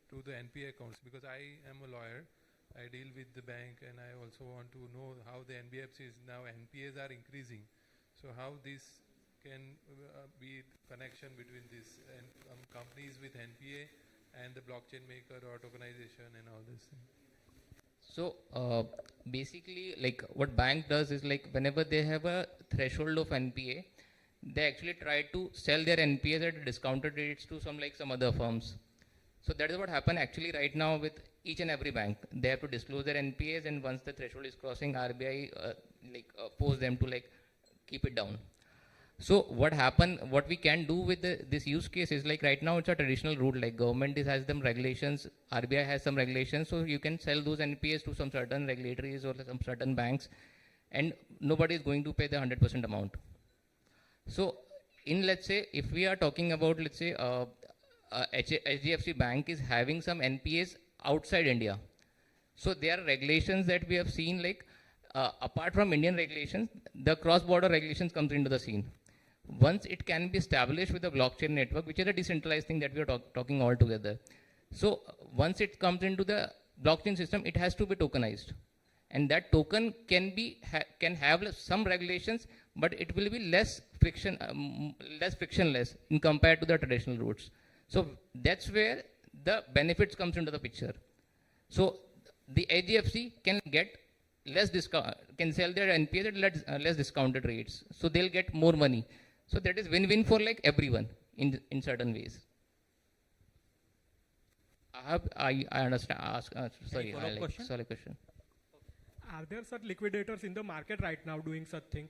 to the NPA accounts, because I am a lawyer. I deal with the bank, and I also want to know how the NBFCs now NPAs are increasing. So how this can be connection between this and companies with NPA and the blockchain maker or tokenization and all this thing. So basically, like what bank does is, like whenever they have a threshold of NPA, they actually try to sell their NPAs at discounted rates to some other firms. So that is what happened actually right now with each and every bank. They have to disclose their NPAs, and once the threshold is crossing, RBI force them to keep it down. So what we can do with this use case is, like right now it's a traditional route, like government has them regulations, RBI has some regulations, so you can sell those NPAs to some certain regulatories or some certain banks, and nobody is going to pay the 100% amount. So let's say if we are talking about, let's say HDFC Bank is having some NPAs outside India. So there are regulations that we have seen, apart from Indian regulations, the cross-border regulations comes into the scene. Once it can be established with a blockchain network, which is a decentralized thing that we are talking all together. So once it comes into the blockchain system, it has to be tokenized. And that token can have some regulations, but it will be less frictionless in compared to the traditional routes. So that's where the benefits comes into the picture. So the HDFC can get less discount, can sell their NPAs at less discounted rates. So they'll get more money. So that is win-win for everyone in certain ways. I understand. Sorry question. Are there such liquidators in the market right now doing such thing?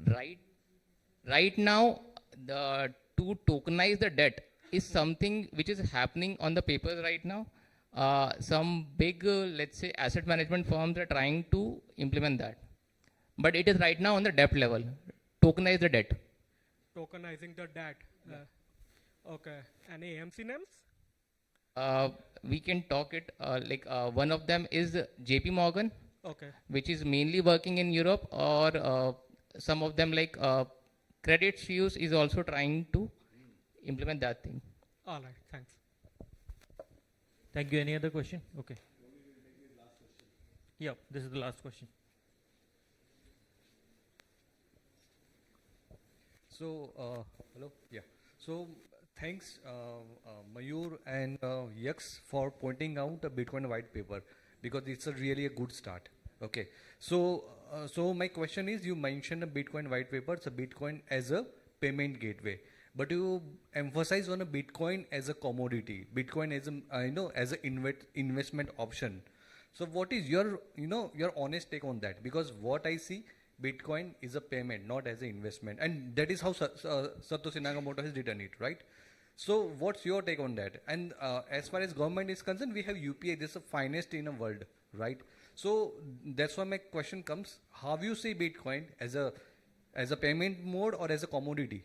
Right now, to tokenize the debt is something which is happening on the papers right now. Some big, let's say, asset management firms are trying to implement that. But it is right now on the debt level. Tokenize the debt. Tokenizing the debt. Okay. Any AMC names? We can talk it. One of them is JP Morgan, okay, which is mainly working in Europe, or some of them Credit Suisse is also trying to implement that thing. All right. Thanks. Thank you. Any other question? Okay. Yeah, this is the last question. So, hello. Yeah. So, thanks, Mayur and Yax, for pointing out the Bitcoin white paper, because it's really a good start. Okay. So my question is, you mentioned a Bitcoin white paper, so Bitcoin as a payment gateway, but you emphasize on a Bitcoin as a commodity, Bitcoin as a as an investment option. So what is your your honest take on that? Because what I see, Bitcoin is a payment, not as an investment, and that is how Satoshi Nakamoto has written it, right? So what's your take on that? And as far as government is concerned, we have UPI. This is the finest in the world, right? So that's why my question comes: how you see Bitcoin as a payment mode or as a commodity?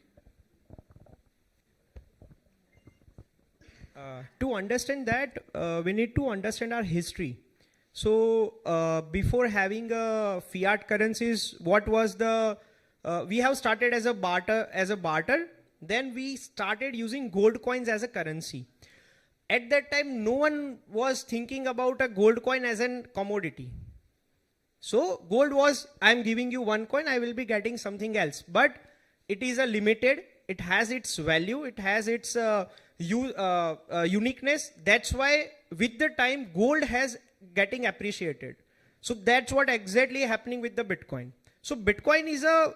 To understand that, we need to understand our history. So before having fiat currencies, what was the we have started as a barter. Then we started using gold coins as a currency. At that time, no one was thinking about a gold coin as a commodity. So gold was, I'm giving you one coin, I will be getting something else. But it is a limited, it has its value, it has its uniqueness. That's why with the time, gold has getting appreciated. So that's what exactly happening with the Bitcoin. So Bitcoin is a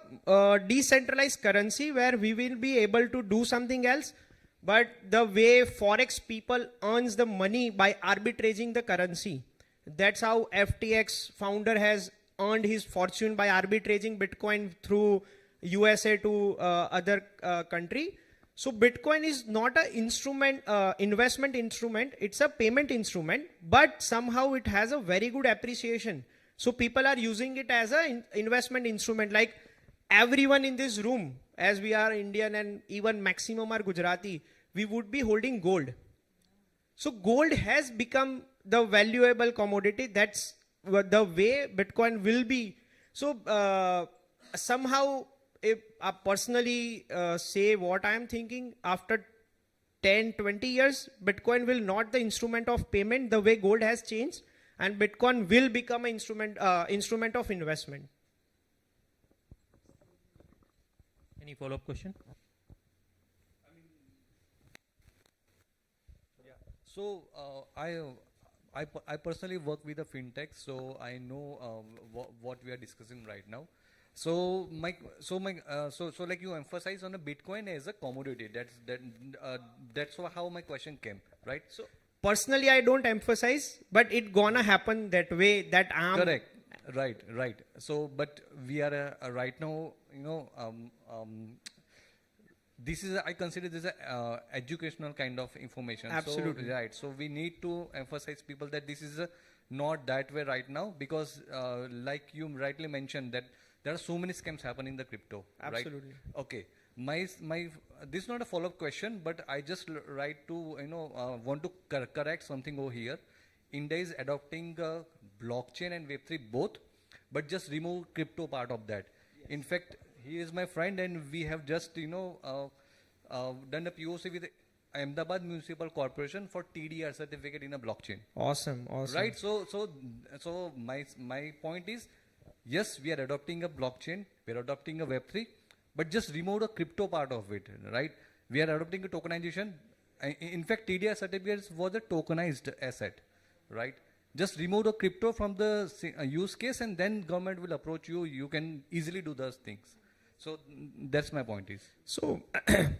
decentralized currency where we will be able to do something else. But the way Forex people earns the money by arbitraging the currency, that's how FTX founder has earned his fortune by arbitraging Bitcoin through USA to other country. So Bitcoin is not an instrument, investment instrument. It's a payment instrument, but somehow it has a very good appreciation. So people are using it as an investment instrument. Like everyone in this room, as we are Indian and even maximum are Gujarati, we would be holding gold. So gold has become the valuable commodity. That's the way Bitcoin will be. So somehow, if I personally say what I am thinking, after 10, 20 years, Bitcoin will not the instrument of payment the way gold has changed, and Bitcoin will become an instrument of investment. Any follow-up question? So I personally work with a fintech, so I know what we are discussing right now. So like you emphasize on a Bitcoin as a commodity. That's how my question came, right? So personally, I don't emphasize, but it gonna happen that way. That I'm correct. Right. So, but we are right now, this is I consider this a educational kind of information. Absolutely. So, right. So we need to emphasize people that this is not that way right now, because like you rightly mentioned that there are so many scams happening in the crypto. Absolutely. Right? Okay. My this is not a follow-up question, but I just want to correct something over here. India is adopting blockchain and Web3 both, but just remove crypto part of that. Yes. In fact, he is my friend, and we have just done a POC with Ahmedabad Municipal Corporation for TDR certificate in a blockchain. Awesome. Right. So my point is, yes, we are adopting a blockchain, we are adopting a Web3, but just remove the crypto part of it, right? We are adopting a tokenization. In fact, TDR certificates was a tokenized asset, right? Just remove the crypto from the use case, and then government will approach you. You can easily do those things. So that's my point is. So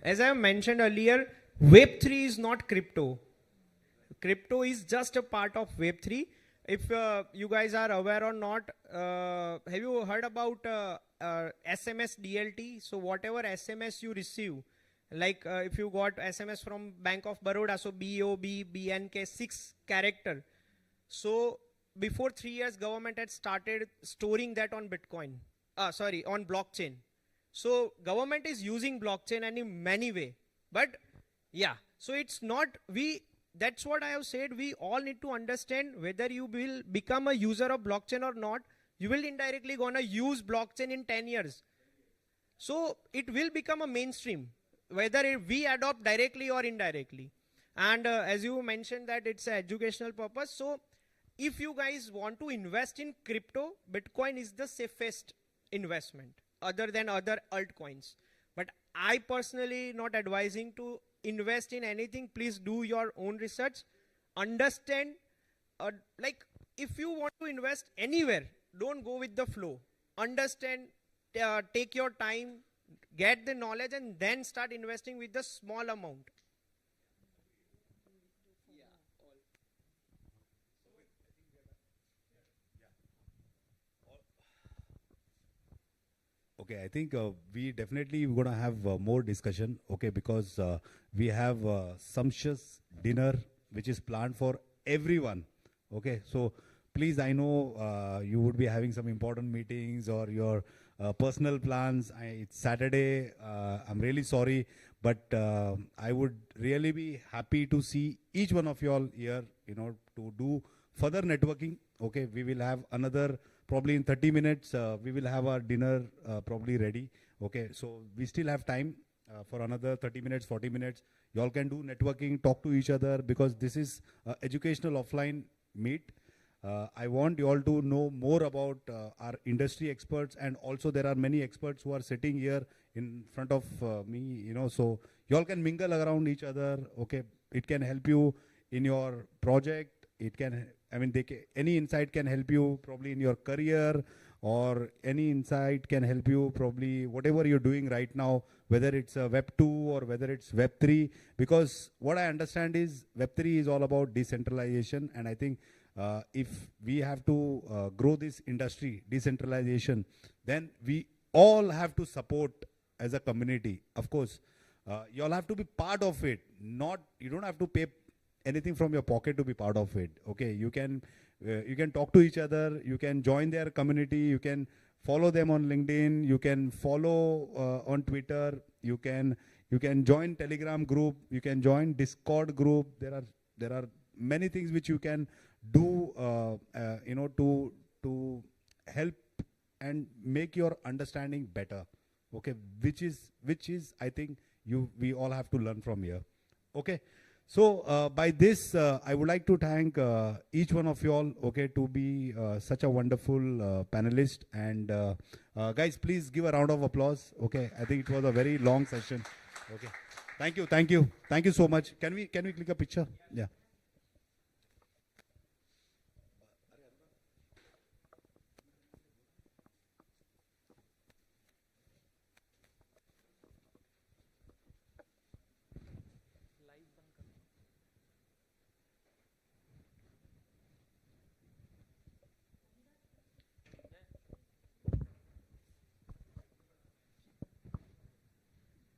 as I mentioned earlier, Web3 is not crypto. Crypto is just a part of Web3. If you guys are aware or not, have you heard about SMS DLT? So whatever SMS you receive, like if you got SMS from Bank of Baroda, so BOB, BNK, 6 character. So before 3 years, government had started storing that on Bitcoin. On blockchain. So government is using blockchain in many way. But yeah, so it's not that's what I have said. We all need to understand whether you will become a user of blockchain or not. You will indirectly gonna use blockchain in 10 years. So it will become a mainstream, whether we adopt directly or indirectly. And as you mentioned that it's an educational purpose. So if you guys want to invest in crypto, Bitcoin is the safest investment other than other altcoins. But I personally not advising to invest in anything. Please do your own research. Understand, like if you want to invest anywhere, don't go with the flow. Understand, take your time, get the knowledge, and then start investing with the small amount. Okay, I think we definitely gonna have more discussion. Okay, because we have sumptuous dinner which is planned for everyone. Okay, so please, I know you would be having some important meetings or your personal plans. It's Saturday. I'm really sorry, but I would really be happy to see each one of you all here. You know, to do further networking. Okay, we will have another. Probably in 30 minutes, we will have our dinner probably ready. Okay, so we still have time for another 30 minutes, 40 minutes. You all can do networking, talk to each other, because this is educational offline meet. I want you all to know more about our industry experts, and also there are many experts who are sitting here in front of me, you know, so you all can mingle around each other. Okay, it can help you in your project. It can, I mean, any insight can help you probably in your career, or any insight can help you probably whatever you're doing right now, whether it's Web 2 or whether it's Web 3. Because what I understand is Web 3 is all about decentralization, and I think if we have to grow this industry, decentralization, then we all have to support as a community. Of course, you all have to be part of it. You don't have to pay anything from your pocket to be part of it. Okay, you can talk to each other, you can join their community, you can follow them on LinkedIn, you can follow on Twitter, you can join Telegram group, you can join Discord group. There are many things which you can do, you know, to help and make your understanding better. Okay, which is I think we all have to learn from here. Okay. So by this, I would like to thank each one of you all, okay, to be such a wonderful panelist. And guys, please give a round of applause. Okay, I think it was a very long session. Okay, thank you so much. Can we click a picture? Yeah.